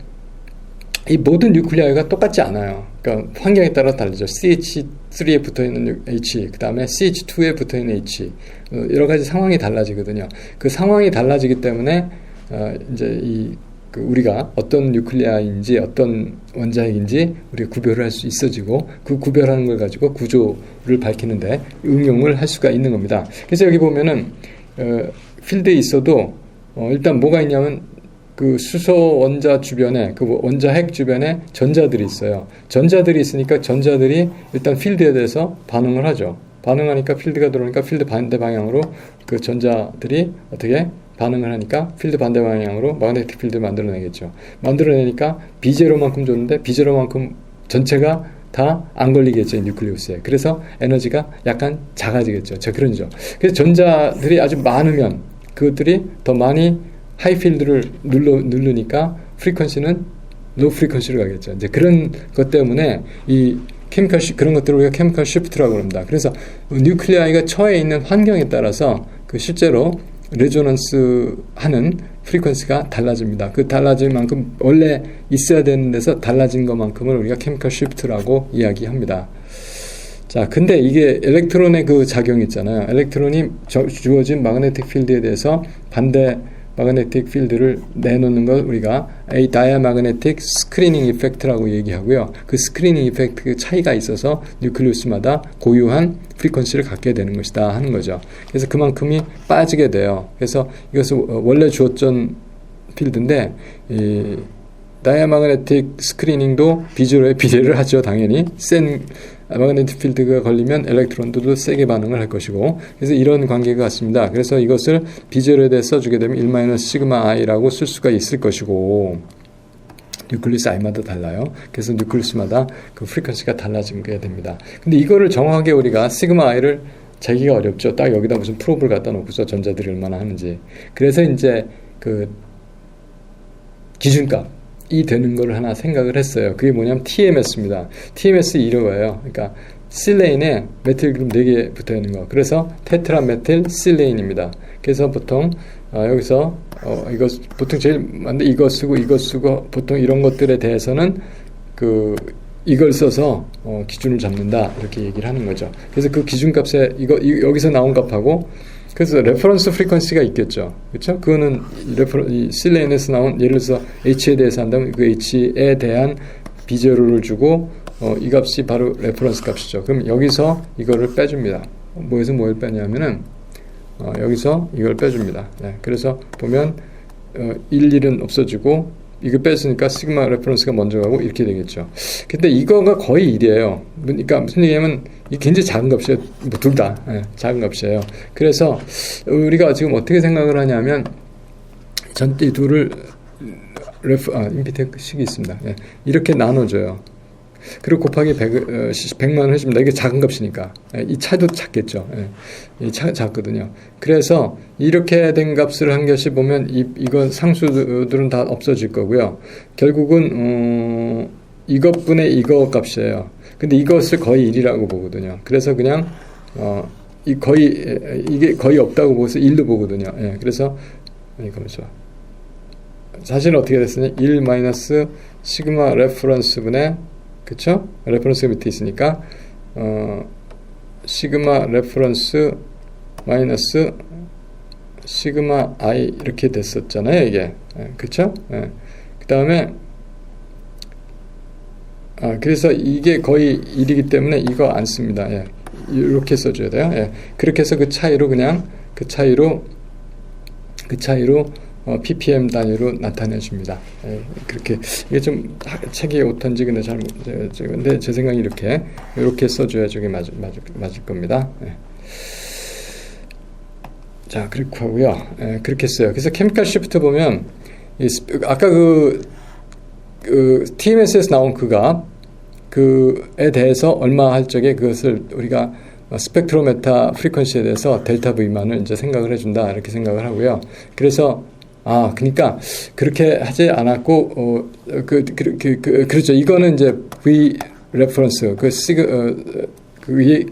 이 모든 뉴클리아가 똑같지 않아요. 그러니까 환경에 따라 다르죠. CH3에 붙어있는 H, 그 다음에 CH2에 붙어있는 H, 여러 가지 상황이 달라지거든요. 그 상황이 달라지기 때문에 이제 우리가 어떤 뉴클리아인지 어떤 원자핵인지 우리가 구별을 할 수 있어지고 그 구별하는 걸 가지고 구조를 밝히는데 응용을 할 수가 있는 겁니다. 그래서 여기 보면은 필드에 있어도 일단 뭐가 있냐면 그 수소 원자 주변에 그 원자핵 주변에 전자들이 있어요. 전자들이 있으니까 전자들이 일단 필드에 대해서 반응을 하죠. 반응하니까 필드가 들어오니까 필드 반대 방향으로 그 전자들이 어떻게 반응을 하니까 필드 반대 방향으로 마그네틱 필드를 만들어내겠죠. 만들어내니까 B0만큼 줬는데 B0만큼 전체가 다 안 걸리겠죠. 이 뉴클리우스에. 그래서 에너지가 약간 작아지겠죠. 그런죠. 그래서 전자들이 아주 많으면 그것들이 더 많이 하이 필드를 누르니까 프리퀀시는 로우 프리퀀시로 가겠죠. 이제 그런 것 때문에 이 그런 것들을 우리가 케미컬 시프트라고 합니다. 그래서 뉴클리아이가 처해 있는 환경에 따라서 그 실제로 레조넌스 하는 프리퀀시가 달라집니다. 그 달라진 만큼 원래 있어야 되는 데서 달라진 것만큼을 우리가 케미컬 시프트라고 이야기합니다. 자, 근데 이게 엘렉트론의 그 작용이 있잖아요. 엘렉트론이 주어진 마그네틱 필드에 대해서 반대 마그네틱 필드를 내놓는 걸 우리가 다이아마그네틱 스크리닝 이펙트라고 얘기하고요. 그 스크리닝 이펙트 차이가 있어서 뉴클리우스마다 고유한 프리퀀시를 갖게 되는 것이다 하는 거죠. 그래서 그만큼이 빠지게 돼요. 그래서 이것은 원래 주었던 필드인데 이 다이아마그네틱 스크리닝도 비주얼에 비례를 하죠. 당연히 센 마그네틱 필드가 걸리면 엘렉트론들도 세게 반응을 할 것이고 그래서 이런 관계가 같습니다. 그래서 이것을 비주얼에 대해 써주게 되면 1-시그마 i라고 쓸 수가 있을 것이고 뉴클리우스 i마다 달라요. 그래서 뉴클리우스마다 그 프리퀀시가 달라지게 됩니다. 근데 이거를 정확하게 우리가 시그마 i를 재기가 어렵죠. 딱 여기다 무슨 프로브를 갖다 놓고서 전자들이 얼마나 하는지. 그래서 이제 그 기준값 이 되는 걸 하나 생각을 했어요. 그게 뭐냐면 TMS입니다. TMS 이름이에요. 그러니까 실레인에 메틸 그룹 4개 붙어 있는 거. 그래서 테트라메틸 실레인입니다. 그래서 보통 여기서 이거 보통 제일 이거 쓰고 보통 이런 것들에 대해서는 이걸 써서 기준을 잡는다 이렇게 얘기를 하는 거죠. 그래서 그 기준값에 여기서 나온 값하고 그래서 레퍼런스 프리퀀시가 있겠죠. 그렇죠? 그거는 실레인에서 나온 예를 들어서 H에 대해서 한다면 그 H에 대한 비제로를 주고 이 값이 바로 레퍼런스 값이죠. 그럼 여기서 이거를 빼줍니다. 뭐에서 뭘 빼냐면은 여기서 이걸 빼줍니다. 네, 그래서 보면 1은 없어지고 이거 뺐으니까 시그마 레퍼런스가 먼저 가고 이렇게 되겠죠. 근데 이거가 거의 1이에요. 그러니까 무슨 얘기냐면 이게 굉장히 작은 값이에요. 뭐 둘 다 작은 값이에요. 그래서 우리가 지금 어떻게 생각을 하냐면 이 둘을 임피텍식이 있습니다. 이렇게 나눠줘요. 그리고 곱하기 100만 해줍니다. 이게 작은 값이니까. 이 차도 작겠죠. 이 차 작거든요. 그래서 이렇게 된 값을 한 것이 보면 이거 상수들은 다 없어질 거고요. 결국은 이것분의 이거 값이에요. 근데 이것을 거의 1이라고 보거든요. 그래서 그냥 이게 거의 없다고 보고서 1로 보거든요. 그래서 가면서 사실은 어떻게 됐으니 1 마이너스 시그마 레퍼런스분의 그쵸? 레퍼런스가 밑에 있으니까 시그마 레퍼런스 마이너스 시그마 i 이렇게 됐었잖아요 이게. 그쵸? 그 다음에 그래서 이게 거의 1이기 때문에 이거 안 씁니다. 예. 이렇게 써줘야 돼요. 예. 그렇게 해서 그 차이로 그냥 그 차이로 ppm 단위로 나타내 줍니다. 예. 그렇게 이게 좀 책이 오탄지 근데 근데 제 생각에 이렇게 써줘야 저게 맞을 겁니다. 예. 자, 그렇게 하고요. 예, 그렇게 써요. 그래서 케미컬 시프트 보면 아까 그 TMS에서 나온 그 값 그에 대해서 얼마 할 적에 그것을 우리가 스펙트로메타 프리퀀시에 대해서 델타 V만을 이제 생각을 해준다 이렇게 생각을 하고요. 그래서 그러니까 그렇게 하지 않았고 그렇죠. 이거는 이제 V 레퍼런스 그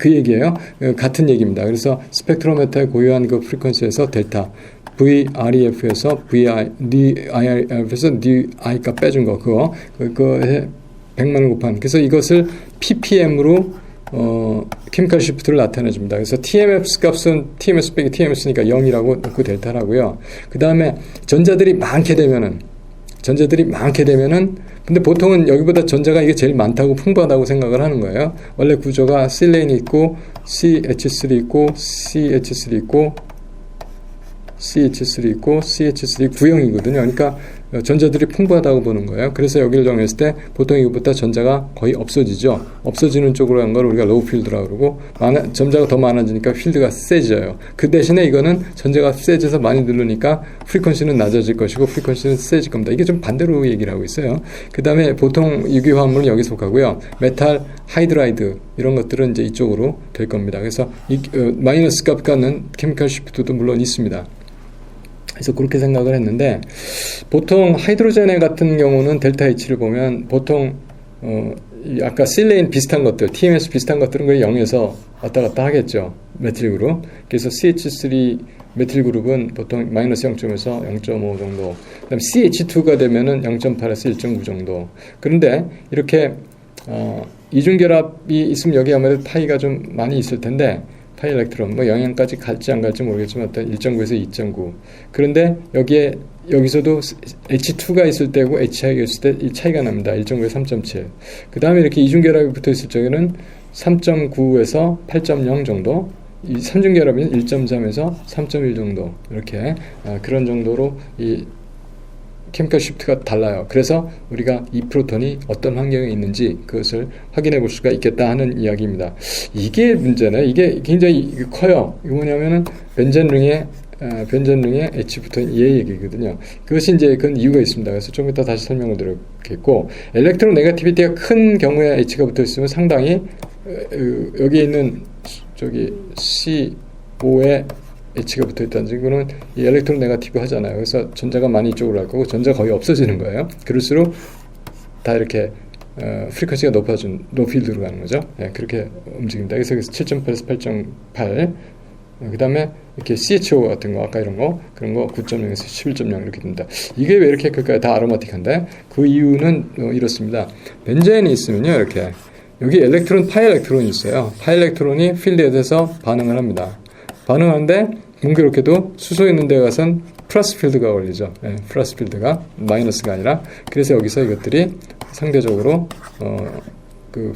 얘기예요. 같은 얘기입니다. 그래서 스펙트로메타에 고유한 그 프리퀀시에서 델타 VREF에서 DIRF에서 DI 값 빼준 거 그거에 100만을 곱한 그래서 이것을 ppm으로 케미컬 시프트를 나타내 줍니다. 그래서 TMS 값은 TMS 빼기 TMS니까 0이라고 놓고 델타라고요. 그 다음에 전자들이 많게 되면은 근데 보통은 여기보다 전자가 이게 제일 많다고 풍부하다고 생각을 하는 거예요. 원래 구조가 C레인이 있고 CH3 있고 CH3 있고 CH3 있고 CH3 구형이거든요. 그러니까 전자들이 풍부하다고 보는 거예요. 그래서 여기를 정했을 때 보통 이것보다 전자가 거의 없어지죠. 없어지는 쪽으로 한 걸 우리가 로우 필드라고 그러고 전자가 더 많아지니까 필드가 세져요. 그 대신에 이거는 전자가 세져서 많이 누르니까 프리퀀시는 낮아질 것이고 프리퀀시는 세질 겁니다. 이게 좀 반대로 얘기를 하고 있어요. 그 다음에 보통 유기화합물은 여기 속하고요. 메탈, 하이드라이드 이런 것들은 이제 이쪽으로 될 겁니다. 그래서 마이너스 값 갖는 케미컬 시프트도 물론 있습니다. 그래서 그렇게 생각을 했는데 보통 하이드로젠 같은 경우는 델타 H를 보면 보통 아까 실레인 비슷한 것들 TMS 비슷한 것들은 거의 0에서 왔다 갔다 하겠죠. 메틸 그룹. 그래서 CH3 메틸 그룹은 보통 마이너스 0.에서 0.5 정도 그 다음 CH2가 되면은 0.8에서 1.9 정도. 그런데 이렇게 이중결합이 있으면 여기 아무래도 파이가 좀 많이 있을 텐데 파이 일렉트론 영향까지 갈지 안 갈지 모르겠지만 일단 1.9에서 2.9 그런데 여기서도 H2가 있을 때고 HI가 있을 때 이 차이가 납니다. 1.9에서 3.7 그 다음에 이렇게 이중결합이 붙어 있을 적에는 3.9에서 8.0 정도 이 삼중결합은 1.3에서 3.1 정도 이렇게 그런 정도로 이 케미컬 시프트가 달라요. 그래서 우리가 이 프로톤이 어떤 환경에 있는지 그것을 확인해 볼 수가 있겠다 하는 이야기입니다. 이게 문제네. 이게 굉장히 커요. 이거 뭐냐면은 벤젠 링에 H 붙은 얘 얘기거든요. 그것이 이제 그건 이유가 있습니다. 그래서 좀 이따 다시 설명을 드리겠고 엘렉트론 네거티비티가 큰 경우에 H가 붙어 있으면 상당히 여기에 있는 저기 C5에 H가 붙어 있다는 증거는 이 엘렉트론 네거티브 하잖아요. 그래서 전자가 많이 이쪽으로 갈 거고 전자가 거의 없어지는 거예요. 그럴수록 다 이렇게 프리퀀시가 높아진 로필드로 가는 거죠. 네, 그렇게 움직입니다. 그래서 7.8에서 8.8 그 다음에 이렇게 CHO 같은 거 아까 이런 거 그런 거 9.0에서 11.0 이렇게 됩니다. 이게 왜 이렇게 클까요? 다 아로마틱한데 그 이유는 이렇습니다. 벤젠이 있으면요 이렇게 여기 파이 엘렉트론이 있어요. 파이 엘렉트론이 필드에 대해서 반응을 합니다. 반응하는데 공교롭게도 수소에 있는 데 가선 플러스 필드가 걸리죠. 네, 플러스 필드가 마이너스가 아니라 그래서 여기서 이것들이 상대적으로 그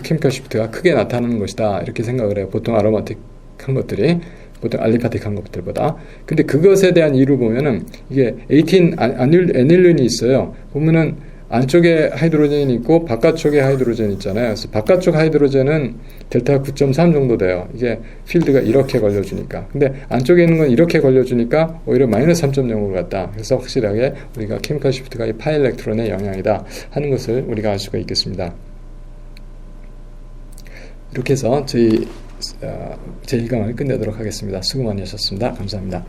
케미컬 시프트가 크게 나타나는 것이다 이렇게 생각을 해요. 보통 아로마틱한 것들이 보통 알리파틱한 것들보다. 근데 그것에 대한 이유를 보면은 이게 18 아닐린이 있어요. 보면은 안쪽에 하이드로젠이 있고 바깥쪽에 하이드로젠이 있잖아요. 그래서 바깥쪽 하이드로젠은 델타가 9.3 정도 돼요. 이게 필드가 이렇게 걸려주니까. 근데 안쪽에 있는 건 이렇게 걸려주니까 오히려 마이너스 3.0으로 갔다. 그래서 확실하게 우리가 케미컬 시프트가 이 파이 엘렉트론의 영향이다 하는 것을 우리가 알 수가 있겠습니다. 이렇게 해서 제 1강을 끝내도록 하겠습니다. 수고 많이 하셨습니다. 감사합니다.